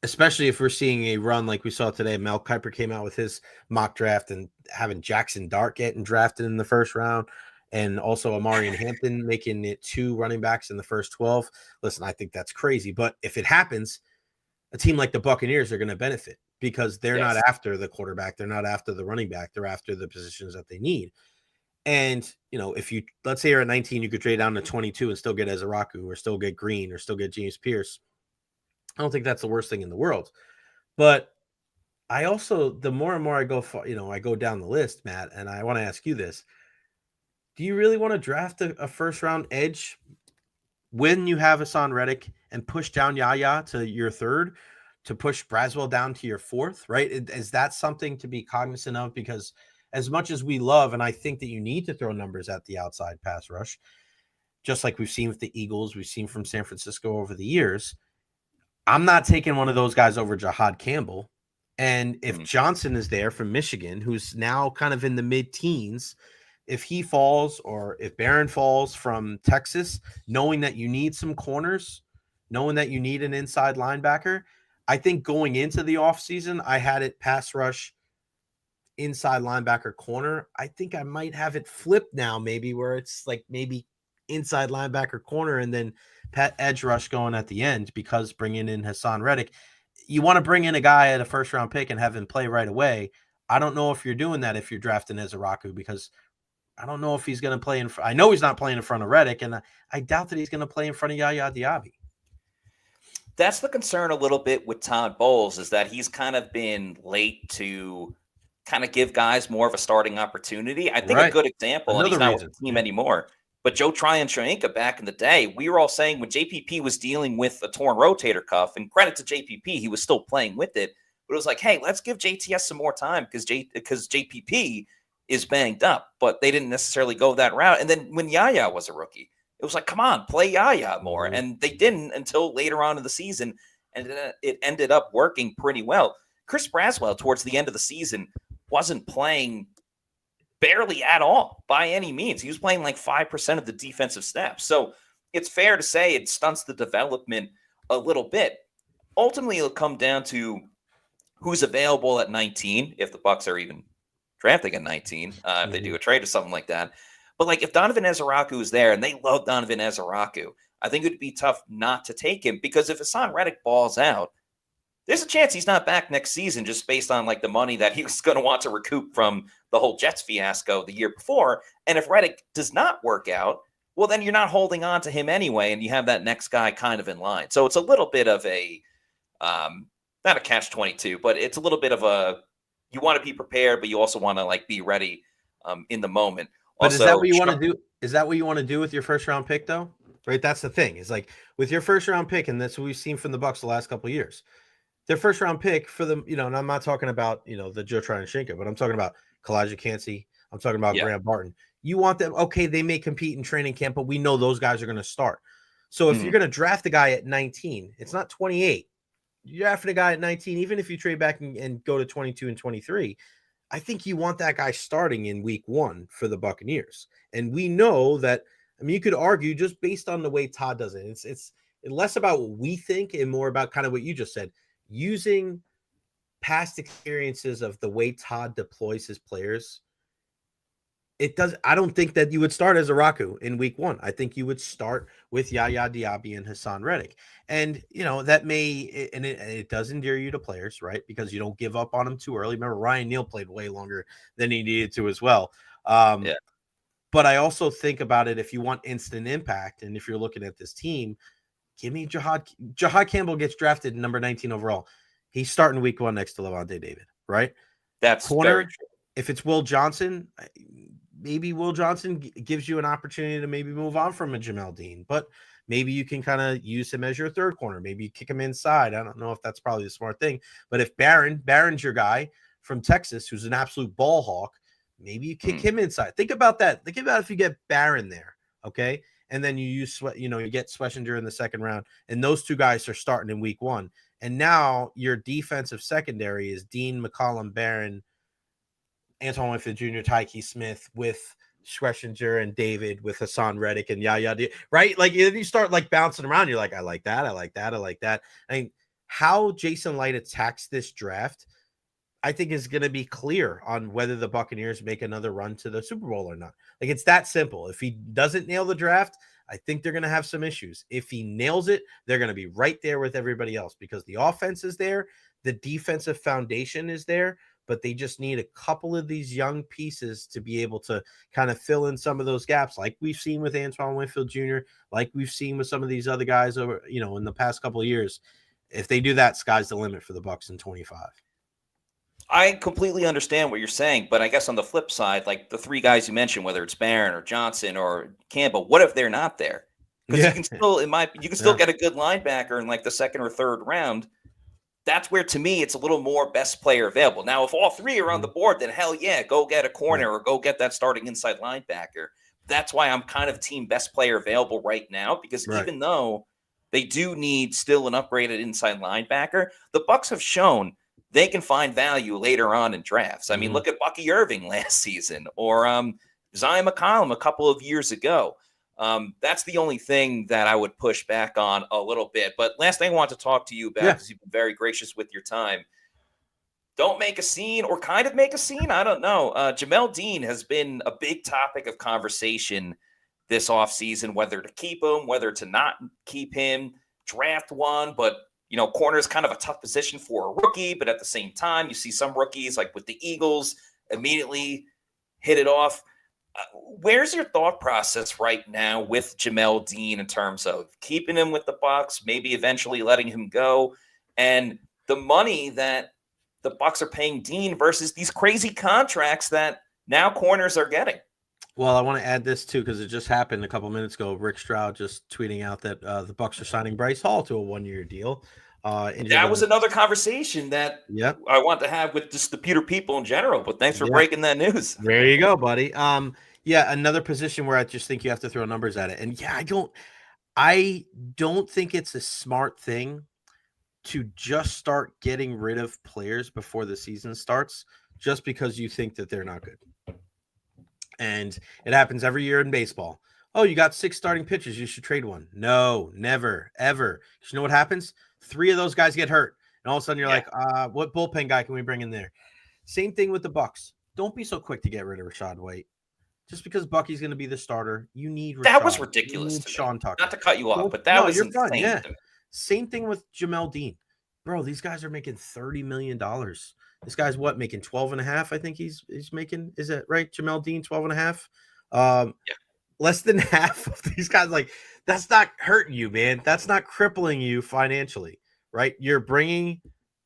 especially if we're seeing a run like we saw today. Mel Kiper came out with his mock draft and having Jackson Dart getting drafted in the first round, and also Amari and Hampton making it 2 running backs in the first 12. Listen, I think that's crazy. But if it happens, a team like the Buccaneers are going to benefit because they're not after the quarterback. They're not after the running back. They're after the positions that they need. And, if you, let's say you're at 19, you could trade down to 22 and still get Ezeraku or still get Green or still get James Pierce. I don't think that's the worst thing in the world. But I also, the more and more I go, I go down the list, Matt, and I want to ask you this. Do you really want to draft a first-round edge when you have Hassan Reddick and push down Yaya to your third? to push Braswell down to your fourth, right? Is that something to be cognizant of? Because as much as we love, and I think that you need to throw numbers at the outside pass rush, just like we've seen with the Eagles, we've seen from San Francisco over the years, I'm not taking one of those guys over Jahad Campbell. And if Johnson is there from Michigan, who's now kind of in the mid-teens, if he falls or if Barron falls from Texas, knowing that you need some corners, knowing that you need an inside linebacker, I think going into the offseason, I had it pass rush, inside linebacker, corner. I think I might have it flipped now, maybe where it's like maybe inside linebacker, corner, and then edge rush going at the end, because bringing in Hassan Reddick, you want to bring in a guy at a first-round pick and have him play right away. I don't know if you're doing that if you're drafting Ezeraku, because I don't know if he's going to play in. I know he's not playing in front of Reddick, and I doubt that he's going to play in front of Yaya Diaby. That's the concern a little bit with Todd Bowles, is that he's kind of been late to kind of give guys more of a starting opportunity. I think a good example, and he's not with the team anymore, but Joe Tryon-Shoyinka back in the day, we were all saying when JPP was dealing with a torn rotator cuff, and credit to JPP, he was still playing with it, but it was like, hey, let's give JTS some more time because JPP is banged up, but they didn't necessarily go that route. And then when Yaya was a rookie, it was like, come on, play Yaya more. And they didn't until later on in the season, and it ended up working pretty well. Chris Braswell, towards the end of the season, wasn't playing barely at all by any means. He was playing like 5% of the defensive snaps. So it's fair to say it stunts the development a little bit. Ultimately, it'll come down to who's available at 19, if the Bucs are even drafting at 19, if they do a trade or something like that. But like if Donovan Ezeraku is there, and they love Donovan Ezeraku, I think it would be tough not to take him, because if Hassan Reddick balls out, there's a chance he's not back next season, just based on like the money that he was going to want to recoup from the whole Jets fiasco the year before. And if Reddick does not work out, well, then you're not holding on to him anyway, and you have that next guy kind of in line. So it's a little bit of a, not a catch-22, but it's a little bit of a, you want to be prepared, but you also want to like be ready in the moment. But Also, is that what you want to do? Is that what you want to do with your first-round pick, though? Right, that's the thing. Is like with your first-round pick, and that's what we've seen from the Bucs the last couple of years. Their first-round pick for them, and I'm not talking about the Joe Tryon-Shoyinka, but I'm talking about Kalijah Kancey. I'm talking about Graham Barton. You want them? Okay, they may compete in training camp, but we know those guys are going to start. So if you're going to draft a guy at 19, it's not 28. You're drafting a guy at 19, even if you trade back and go to 22 and 23. I think you want that guy starting in week 1 for the Buccaneers. And we know that, I mean, you could argue just based on the way Todd does it. It's less about what we think and more about kind of what you just said, using past experiences of the way Todd deploys his players. I don't think that you would start as Ezeraku in week 1. I think you would start with Yaya Diaby and Hassan Reddick. And, that may, and it does endear you to players, right? Because you don't give up on them too early. Remember, Ryan Neal played way longer than he needed to as well. But I also think about it, if you want instant impact, and if you're looking at this team, give me Jahad Campbell gets drafted number 19 overall. He's starting week 1 next to Lavonte David, right? That's corner. Very true. If it's Will Johnson, maybe Will Johnson gives you an opportunity to maybe move on from a Jamal Dean, but maybe you can kind of use him as your third corner. Maybe you kick him inside. I don't know if that's probably the smart thing, but if Barron's your guy from Texas, who's an absolute ball hawk, maybe you kick him inside. Think about that. Think about if you get Barron there. Okay. And then you get Schlesinger in the second round, and those two guys are starting in week 1. And now your defensive secondary is Dean, McCollum, Barron, Antoine Winfield Jr., Tyke Smith with Schlesinger and David with Hassan Reddick and Yaya, right? Like you start like bouncing around. You're like, I like that. I like that. I like that. I mean, how Jason Light attacks this draft, I think is going to be clear on whether the Buccaneers make another run to the Super Bowl or not. Like it's that simple. If he doesn't nail the draft, I think they're going to have some issues. If he nails it, they're going to be right there with everybody else because the offense is there. The defensive foundation is there, but they just need a couple of these young pieces to be able to kind of fill in some of those gaps, like we've seen with Antoine Winfield Jr., like we've seen with some of these other guys over, in the past couple of years. If they do that, sky's the limit for the Bucs in 25. I completely understand what you're saying, but I guess on the flip side, like the 3 guys you mentioned, whether it's Barron or Johnson or Campbell, what if they're not there? Because you can still, get a good linebacker in like the second or third round. that's where, to me, it's a little more best player available. Now, if all three are on the board, then hell yeah, go get a corner or go get that starting inside linebacker. That's why I'm kind of team best player available right now, because even though they do need still an upgraded inside linebacker, the Bucs have shown they can find value later on in drafts. I mean, look at Bucky Irving last season, or Zion McCollum a couple of years ago. That's the only thing that I would push back on a little bit. But last thing I want to talk to you about, because you've been very gracious with your time. Don't make a scene, or kind of make a scene. I don't know. Jamal Dean has been a big topic of conversation this offseason, whether to keep him, whether to not keep him, draft one. But, corner is kind of a tough position for a rookie. But at the same time, you see some rookies, like with the Eagles, immediately hit it off. Where's your thought process right now with Jamal Dean in terms of keeping him with the Bucs, maybe eventually letting him go, and the money that the Bucs are paying Dean versus these crazy contracts that now corners are getting? Well, I want to add this too, because it just happened a couple minutes ago. Rick Stroud just tweeting out that the Bucs are signing Bryce Hall to a 1-year deal. That was another conversation that I want to have with just the Pewter people in general. But thanks for breaking that news. There you go, buddy. Another position where I just think you have to throw numbers at it. And I don't think it's a smart thing to just start getting rid of players before the season starts, just because you think that they're not good. And it happens every year in baseball. Oh, you got 6 starting pitchers, you should trade one. No, never, ever. You know what happens? 3 of those guys get hurt. And all of a sudden you're like, what bullpen guy can we bring in there? Same thing with the Bucs. Don't be so quick to get rid of Rashad White. Just because Bucky's going to be the starter, you need Rashad. That was ridiculous. You need Sean Tucker. Not to cut you off, but that was insane. Fine. Yeah. Same thing with Jamal Dean. Bro, these guys are making $30 million. This guy's making 12 and a half. I think he's making, is that right? Jamal Dean, 12 and a half. Less than half of these guys. Like, that's not hurting you, man. That's not crippling you financially, right? You're bringing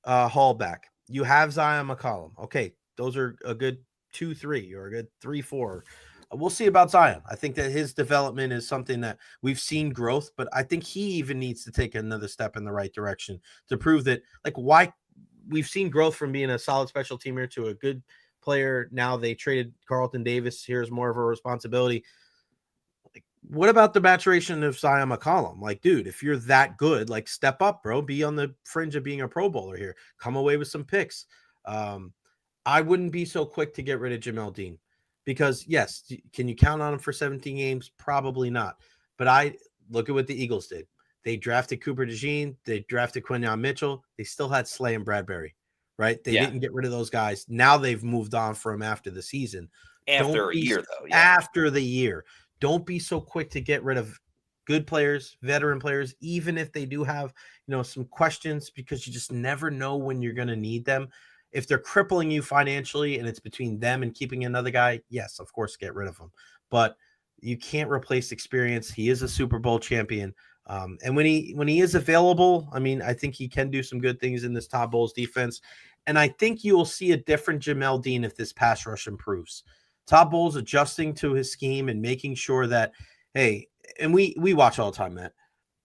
Hall back. You have Zion McCollum. Okay, those are a good 2-3 or a good 3-4. We'll see about Zion. I think that his development is something that we've seen growth, but I think he even needs to take another step in the right direction to prove that, why we've seen growth from being a solid special teamer to a good player. Now they traded Carlton Davis. Here's more of a responsibility. What about the maturation of Zion McCollum? Dude, if you're that good, step up, bro. Be on the fringe of being a Pro Bowler here. Come away with some picks. I wouldn't be so quick to get rid of Jamal Dean, because yes, can you count on him for 17 games? Probably not. But I look at what the Eagles did. They drafted Cooper DeJean. They drafted Quinyon Mitchell. They still had Slay and Bradbury, right? They didn't get rid of those guys. Now they've moved on from after the season. After a year, though. Yeah. After the year. Don't be so quick to get rid of good players, veteran players, even if they do have, some questions, because you just never know when you're going to need them. If they're crippling you financially and it's between them and keeping another guy, yes, of course, get rid of him. But you can't replace experience. He is a Super Bowl champion. And when he is available, I think he can do some good things in this Todd Bowles defense. And I think you will see a different Jamal Dean if this pass rush improves. Todd Bowles adjusting to his scheme and making sure that, hey, and we watch all the time, Matt,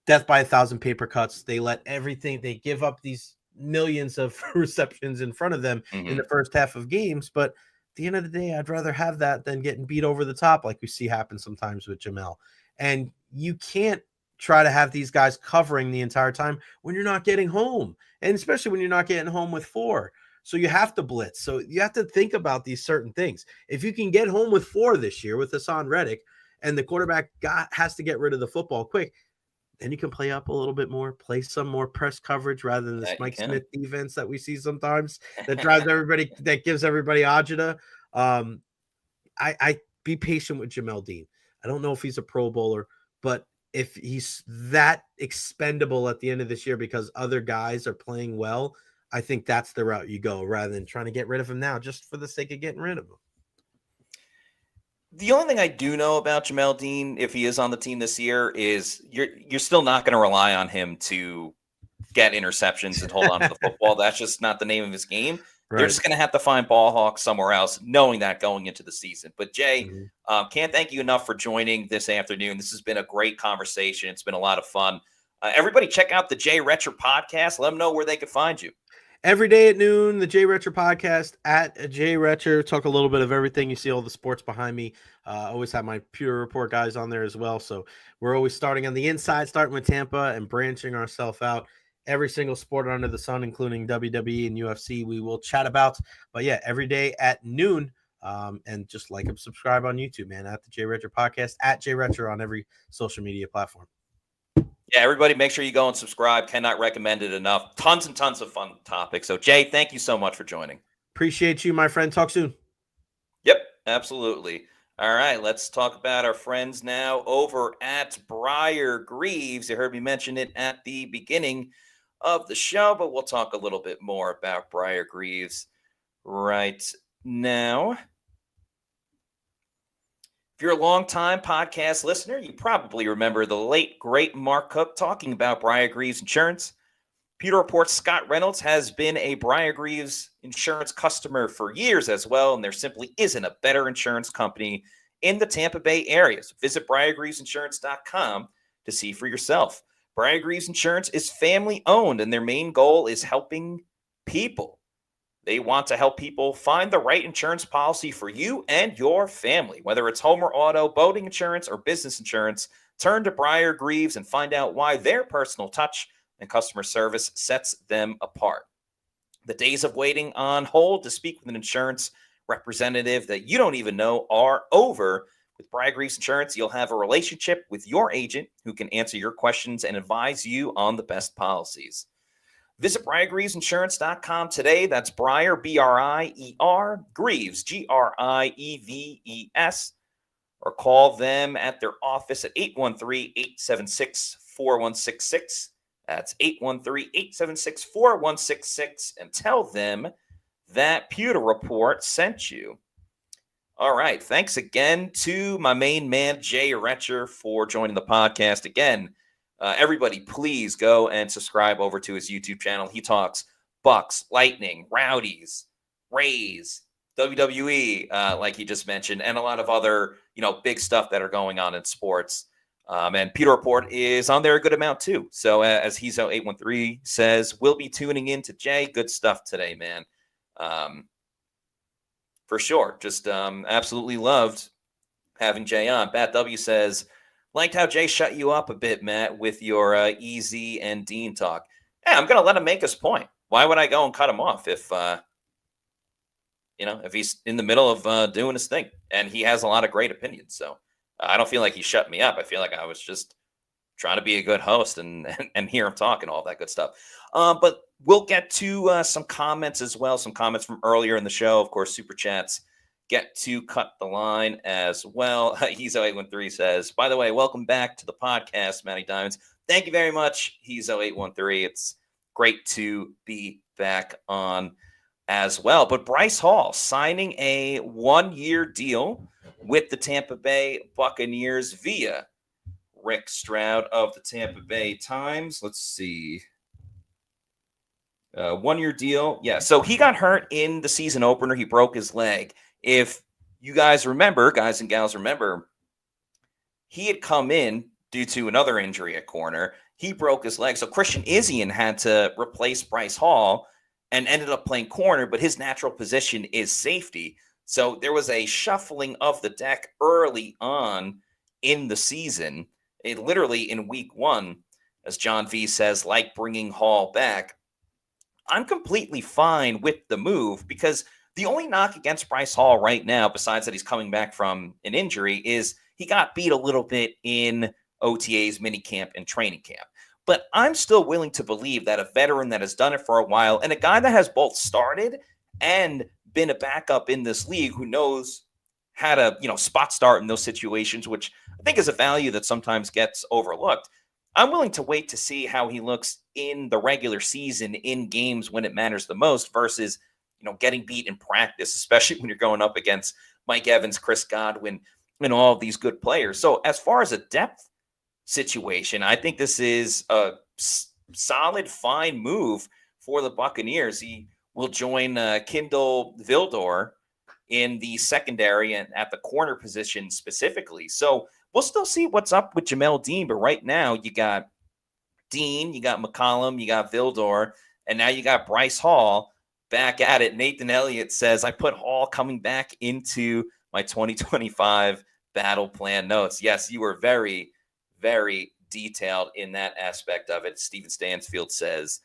death by 1,000 paper cuts. They let everything, they give up these millions of receptions in front of them in the first half of games. But at the end of the day, I'd rather have that than getting beat over the top like we see happen sometimes with Jamal. And you can't try to have these guys covering the entire time when you're not getting home, and especially when you're not getting home with 4. So you have to blitz. So you have to think about these certain things. If you can get home with 4 this year with Hassan Reddick, and the quarterback has to get rid of the football quick, then you can play up a little bit more, play some more press coverage rather than this Mike Smith defense that we see sometimes that drives everybody, that gives everybody agita. I be patient with Jamal Dean. I don't know if he's a Pro Bowler, but if he's that expendable at the end of this year because other guys are playing well, I think that's the route you go rather than trying to get rid of him now just for the sake of getting rid of him. The only thing I do know about Jamal Dean, if he is on the team this year, is you're still not going to rely on him to get interceptions and hold on to the football. That's just not the name of his game. Right. They're just going to have to find ball hawks somewhere else, knowing that going into the season. But Jay, can't thank you enough for joining this afternoon. This has been a great conversation. It's been a lot of fun. Everybody check out the Jay Retcher podcast. Let them know where they can find you. Every day at noon, the Jay Retcher podcast at Jay Retcher. Talk a little bit of everything. You see all the sports behind me. Always have my Pewter Report guys on there as well. So we're always starting on the inside, starting with Tampa and branching ourselves out. Every single sport under the sun, including WWE and UFC, we will chat about. But yeah, every day at noon. And just like and subscribe on YouTube, man, at the Jay Retcher podcast, at Jay Retcher on every social media platform. Yeah, everybody make sure you go and subscribe. Cannot recommend it enough. Tons and tons of fun topics. So, Jay, thank you so much for joining. Appreciate you, my friend. Talk soon. Yep, absolutely. All right, let's talk about our friends now over at Brier Greaves. You heard me mention it at the beginning of the show, but we'll talk a little bit more about Brier Greaves right now. If you're a longtime podcast listener, you probably remember the late, great Mark Cook talking about Brier Greaves Insurance. Pewter Report's Scott Reynolds has been a Brier Greaves insurance customer for years as well, and there simply isn't a better insurance company in the Tampa Bay area. So visit BrierGreavesInsurance.com to see for yourself. Brier Greaves Insurance is family-owned, and their main goal is helping people. They want to help people find the right insurance policy for you and your family. Whether it's home or auto, boating insurance, or business insurance, turn to Brier Greaves and find out why their personal touch and customer service sets them apart. The days of waiting on hold to speak with an insurance representative that you don't even know are over. With Brier Greaves Insurance, you'll have a relationship with your agent who can answer your questions and advise you on the best policies. Visit BrierGreavesInsurance.com today. That's Brier, B-R-I-E-R, Greaves, G-R-I-E-V-E-S, or call them at their office at 813-876-4166. That's 813-876-4166, and tell them that Pewter Report sent you. All right. Thanks again to my main man, Jay Retcher, for joining the podcast again. Everybody, please go and subscribe over to his YouTube channel. He talks Bucs, Lightning, Rowdies, Rays, WWE, like he just mentioned, and a lot of other, big stuff that are going on in sports. And Pewter Report is on there a good amount too. So as Hizo813 says, we'll be tuning in to Jay. Good stuff today, man. For sure. Just absolutely loved having Jay on. Bat W says, liked how Jay shut you up a bit, Matt, with your Easy and Dean talk. Yeah, I'm going to let him make his point. Why would I go and cut him off if he's in the middle of doing his thing? And he has a lot of great opinions. So I don't feel like he shut me up. I feel like I was just trying to be a good host and hear him talk and all that good stuff. But we'll get to some comments as well, some comments from earlier in the show. Of course, Super Chats get to cut the line as well. Hizo813 says, by the way, welcome back to the podcast, Matty Diamonds. Thank you very much, Hizo813. It's great to be back on as well. But Bryce Hall signing a 1-year deal with the Tampa Bay Buccaneers via Rick Stroud of the Tampa Bay Times. Let's see. 1-year deal. Yeah, so he got hurt in the season opener. He broke his leg. If you guys remember, guys and gals remember, he had come in due to another injury at corner. He broke his leg. So Christian Izien had to replace Bryce Hall and ended up playing corner, but his natural position is safety. So there was a shuffling of the deck early on in the season. Literally in week 1, as John V says, like bringing Hall back. I'm completely fine with the move because the only knock against Bryce Hall right now, besides that he's coming back from an injury, is he got beat a little bit in OTAs, minicamp, and training camp. But I'm still willing to believe that a veteran that has done it for a while and a guy that has both started and been a backup in this league who knows how to, spot start in those situations, which I think is a value that sometimes gets overlooked. I'm willing to wait to see how he looks in the regular season in games when it matters the most versus getting beat in practice, especially when you're going up against Mike Evans, Chris Godwin, and all of these good players. So as far as a depth situation, I think this is a solid, fine move for the Buccaneers. He will join Kindle Vildor in the secondary and at the corner position specifically. So we'll still see what's up with Jamal Dean, but right now you got Dean, you got McCollum, you got Vildor, And now you got Bryce Hall back at it. Nathan Elliott says, I put Hall coming back into my 2025 battle plan notes. Yes, you were very, very detailed in that aspect of it. Steven Stansfield says,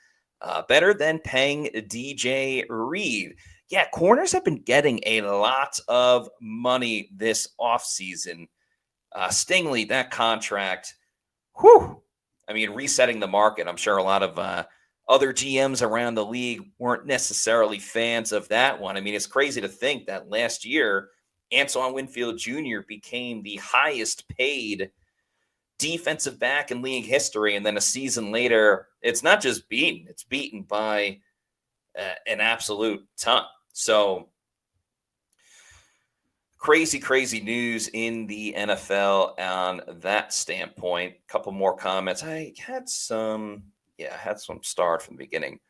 better than paying DJ Reed. Yeah, corners have been getting a lot of money this offseason. Stingley, that contract, whew. I mean, resetting the market. I'm sure a lot of other GMs around the league weren't necessarily fans of that one. I mean, it's crazy to think that last year, Antoine Winfield Jr. became the highest paid defensive back in league history. And then a season later, it's not just beaten, it's beaten by an absolute ton. So crazy news in the NFL on that standpoint. A couple more comments. I had some start from the beginning.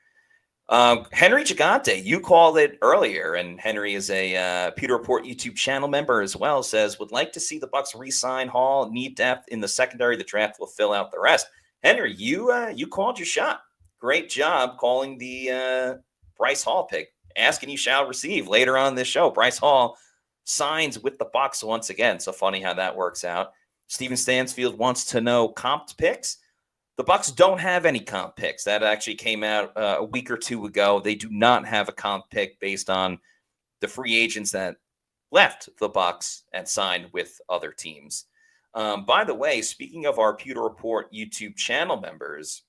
Henry Gigante, you called it earlier, and Henry is a Pewter Report YouTube channel member as well, says, would like to see the Bucs re-sign Hall, need depth in the secondary. The draft will fill out the rest. Henry, you called your shot. Great job calling the Bryce Hall pick. Ask and you shall receive. Later on this show, Bryce Hall signs with the Bucs once again. So funny how that works out. Steven Stansfield wants to know comped picks. The Bucs don't have any comp picks. That actually came out a week or two ago. They do not have a comp pick based on the free agents that left the Bucs and signed with other teams. By the way, speaking of our Pewter Report YouTube channel members,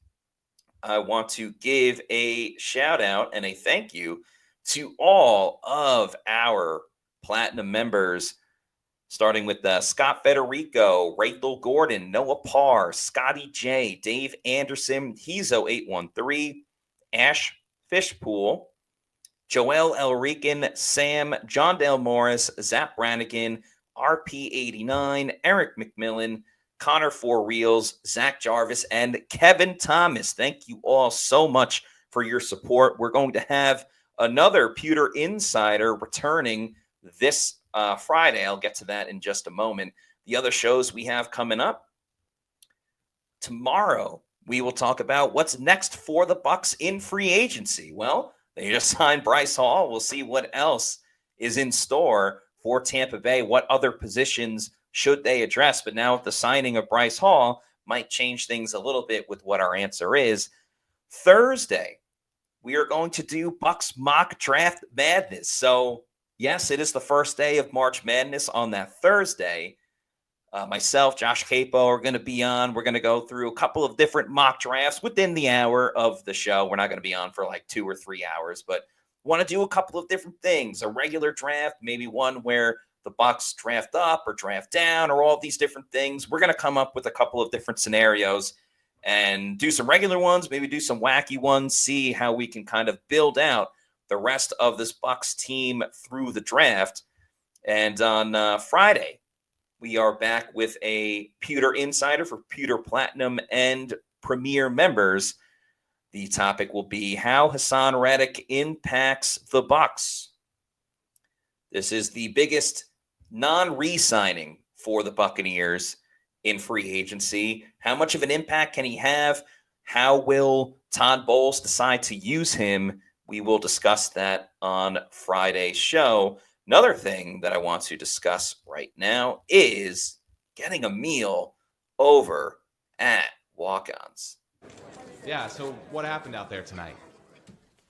I want to give a shout out and a thank you to all of our platinum members, starting with Scott Federico, Rachel Gordon, Noah Parr, Scotty J, Dave Anderson, Hezo813, Ash Fishpool, Joel Elrican, Sam, John Dale Morris, Zap Brannigan, RP89, Eric McMillan, Connor Four Reels, Zach Jarvis, and Kevin Thomas. Thank you all so much for your support. We're going to have another Pewter Insider returning this Friday. I'll get to that in just a moment. The other shows we have coming up tomorrow, we will talk about what's next for the Bucs in free agency. Well, they just signed Bryce Hall. We'll see what else is in store for Tampa Bay. What other positions should they address? But now with the signing of Bryce Hall, might change things a little bit with what our answer is. Thursday, we are going to do Bucs mock draft madness. So yes, it is the first day of March Madness on that Thursday. Myself, Josh Capo are going to be on. We're going to go through a couple of different mock drafts within the hour of the show. We're not going to be on for like 2 or 3 hours, but want to do a couple of different things. A regular draft, maybe one where the Bucs draft up or draft down or all these different things. We're going to come up with a couple of different scenarios and do some regular ones, maybe do some wacky ones, see how we can kind of build out the rest of this Bucs team through the draft. And on Friday, we are back with a Pewter Insider for Pewter Platinum and Premier members. The topic will be how Hassan Reddick impacts the Bucs. This is the biggest non-re-signing for the Buccaneers in free agency. How much of an impact can he have? How will Todd Bowles decide to use him? We will discuss that on Friday's show. Another thing that I want to discuss right now is getting a meal over at Walk-Ons. Yeah, so what happened out there tonight?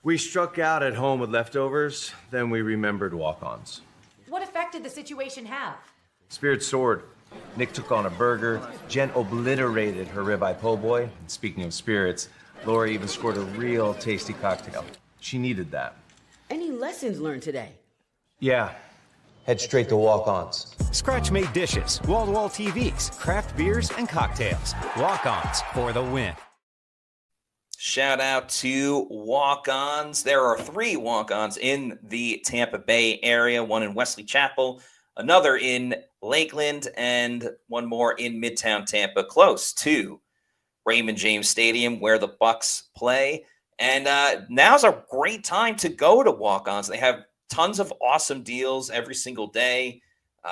We struck out at home with leftovers, then we remembered Walk-Ons. What effect did the situation have? Spirit soared. Nick took on a burger. Jen obliterated her ribeye po' boy. And speaking of spirits, Laura even scored a real tasty cocktail. She needed that. Any lessons learned today? Yeah. Head straight to Walk-Ons. Scratch-made dishes, wall-to-wall TVs, craft beers, and cocktails. Walk-Ons for the win. Shout out to Walk-Ons. There are 3 Walk-Ons in the Tampa Bay area, one in Wesley Chapel, another in Lakeland, and one more in Midtown Tampa, close to Raymond James Stadium where the Bucs play. And now's a great time to go to Walk-Ons. They have tons of awesome deals every single day,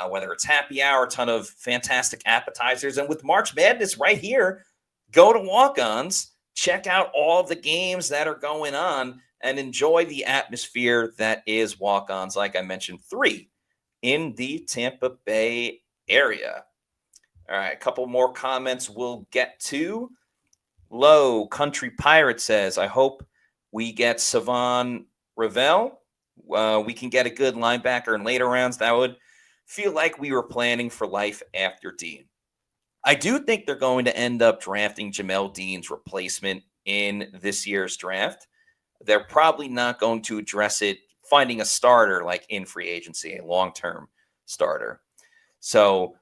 whether it's happy hour, a ton of fantastic appetizers. And with March Madness right here, go to Walk-Ons, check out all the games that are going on and enjoy the atmosphere that is Walk-Ons. Like I mentioned, 3 in the Tampa Bay area. All right, a couple more comments we'll get to. Low Country Pirate says, I hope we get Savon Ravel. We can get a good linebacker in later rounds. That would feel like we were planning for life after Dean. I do think they're going to end up drafting Jamal Dean's replacement in this year's draft. They're probably not going to address it finding a starter like in free agency, a long-term starter. So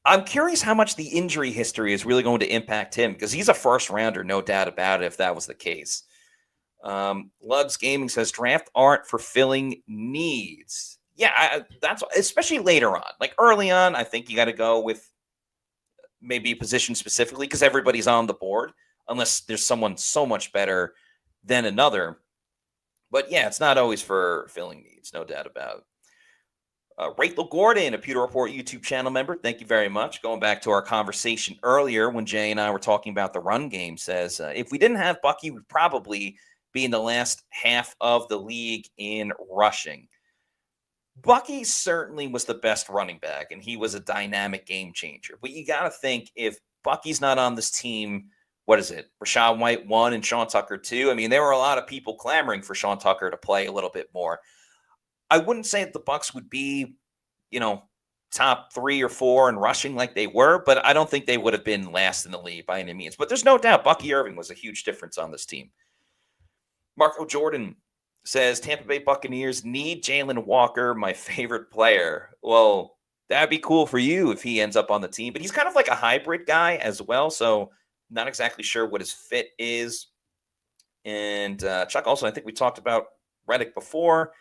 I'm curious how much the injury history is really going to impact him, because he's a first rounder, no doubt about it, if that was the case. Lugs Gaming says draft aren't fulfilling needs. Yeah, that's especially later on. Like early on, I think you got to go with maybe a position specifically because everybody's on the board, unless there's someone so much better than another. But yeah, it's not always for filling needs, no doubt about it. Rachel Gordon, a Pewter Report YouTube channel member, thank you very much. Going back to our conversation earlier when Jay and I were talking about the run game, says, if we didn't have Bucky, we'd probably be in the last half of the league in rushing. Bucky certainly was the best running back, and he was a dynamic game changer. But you got to think, if Bucky's not on this team, what is it? Rachaad White 1 and Sean Tucker 2. I mean, there were a lot of people clamoring for Sean Tucker to play a little bit more. I wouldn't say that the Bucs would be, top 3 or 4 in rushing like they were, but I don't think they would have been last in the league by any means. But there's no doubt Bucky Irving was a huge difference on this team. Marco Jordan says Tampa Bay Buccaneers need Jalen Walker, my favorite player. Well, that'd be cool for you if he ends up on the team, but he's kind of like a hybrid guy as well, so not exactly sure what his fit is. And Chuck, also, I think we talked about Reddick before.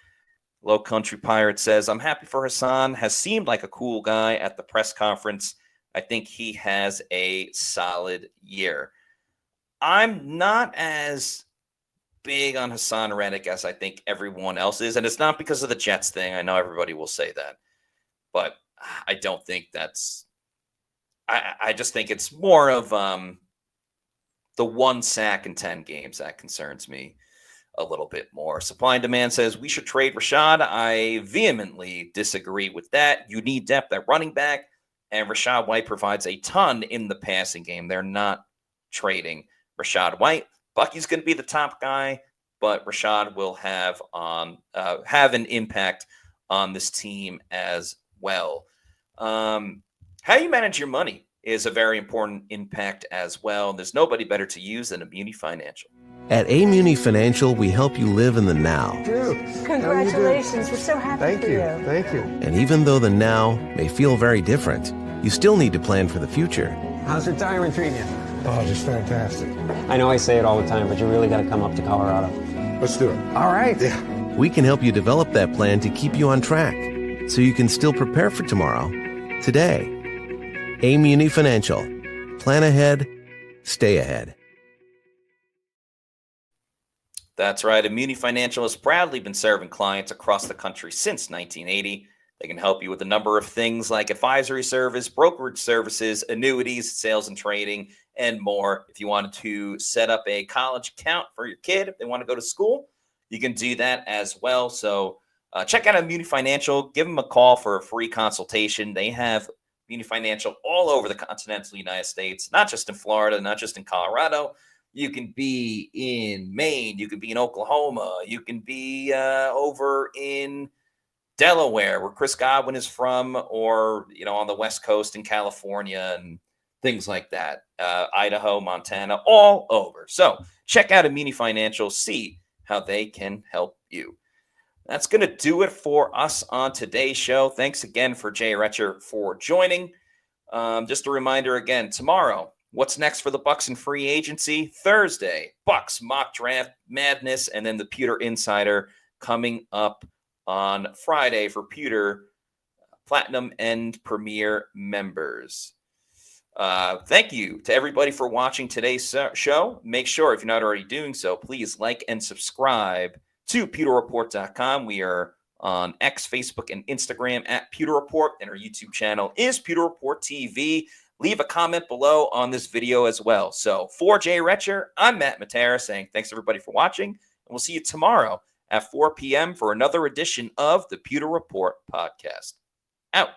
Low Country Pirate says, I'm happy for Hassan. Has seemed like a cool guy at the press conference. I think he has a solid year. I'm not as big on Hassan Reddick as I think everyone else is, and it's not because of the Jets thing. I know everybody will say that, but I don't think that's – I just think it's more of the 1 sack in 10 games that concerns me a little bit more. Supply and Demand says we should trade Rachaad. I vehemently disagree with that. You need depth at running back, and Rachaad White provides a ton in the passing game. They're not trading Rachaad White. Bucky's going to be the top guy, but Rachaad will have an impact on this team as well. How you manage your money is a very important impact as well. There's nobody better to use than Muni Financial. At Muni Financial, we help you live in the now. Congratulations. We're so happy for you. Thank you. And even though the now may feel very different, you still need to plan for the future. How's retirement treating you? Oh, just fantastic. I know I say it all the time, but you really got to come up to Colorado. Let's do it. All right. Yeah. We can help you develop that plan to keep you on track, so you can still prepare for tomorrow, today. Muni Financial. Plan ahead, stay ahead. That's right. Muni Financial has proudly been serving clients across the country since 1980. They can help you with a number of things like advisory service, brokerage services, annuities, sales and trading, and more. If you wanted to set up a college account for your kid, if they want to go to school, you can do that as well. So check out Muni Financial. Give them a call for a free consultation. They have Muni Financial all over the continental United States, not just in Florida, not just in Colorado. You can be in Maine. You can be in Oklahoma. You can be over in Delaware, where Chris Godwin is from, or, on the West Coast in California and things like that. Idaho, Montana, all over. So check out Muni Financial. See how they can help you. That's going to do it for us on today's show. Thanks again for Jay Retcher for joining. Just a reminder again, tomorrow, what's next for the Bucs in free agency? Thursday, Bucs mock draft madness, and then the Pewter Insider coming up on Friday for Pewter Platinum and Premier members. Thank you to everybody for watching today's show. Make sure, if you're not already doing so, please like and subscribe to PewterReport.com. We are on X, Facebook, and Instagram at Pewter Report, and our YouTube channel is Pewter Report TV. leave a comment below on this video as well. So for Jay Retcher, I'm Matt Matera saying thanks everybody for watching, and we'll see you tomorrow at 4 p.m. for another edition of the Pewter Report podcast. Out.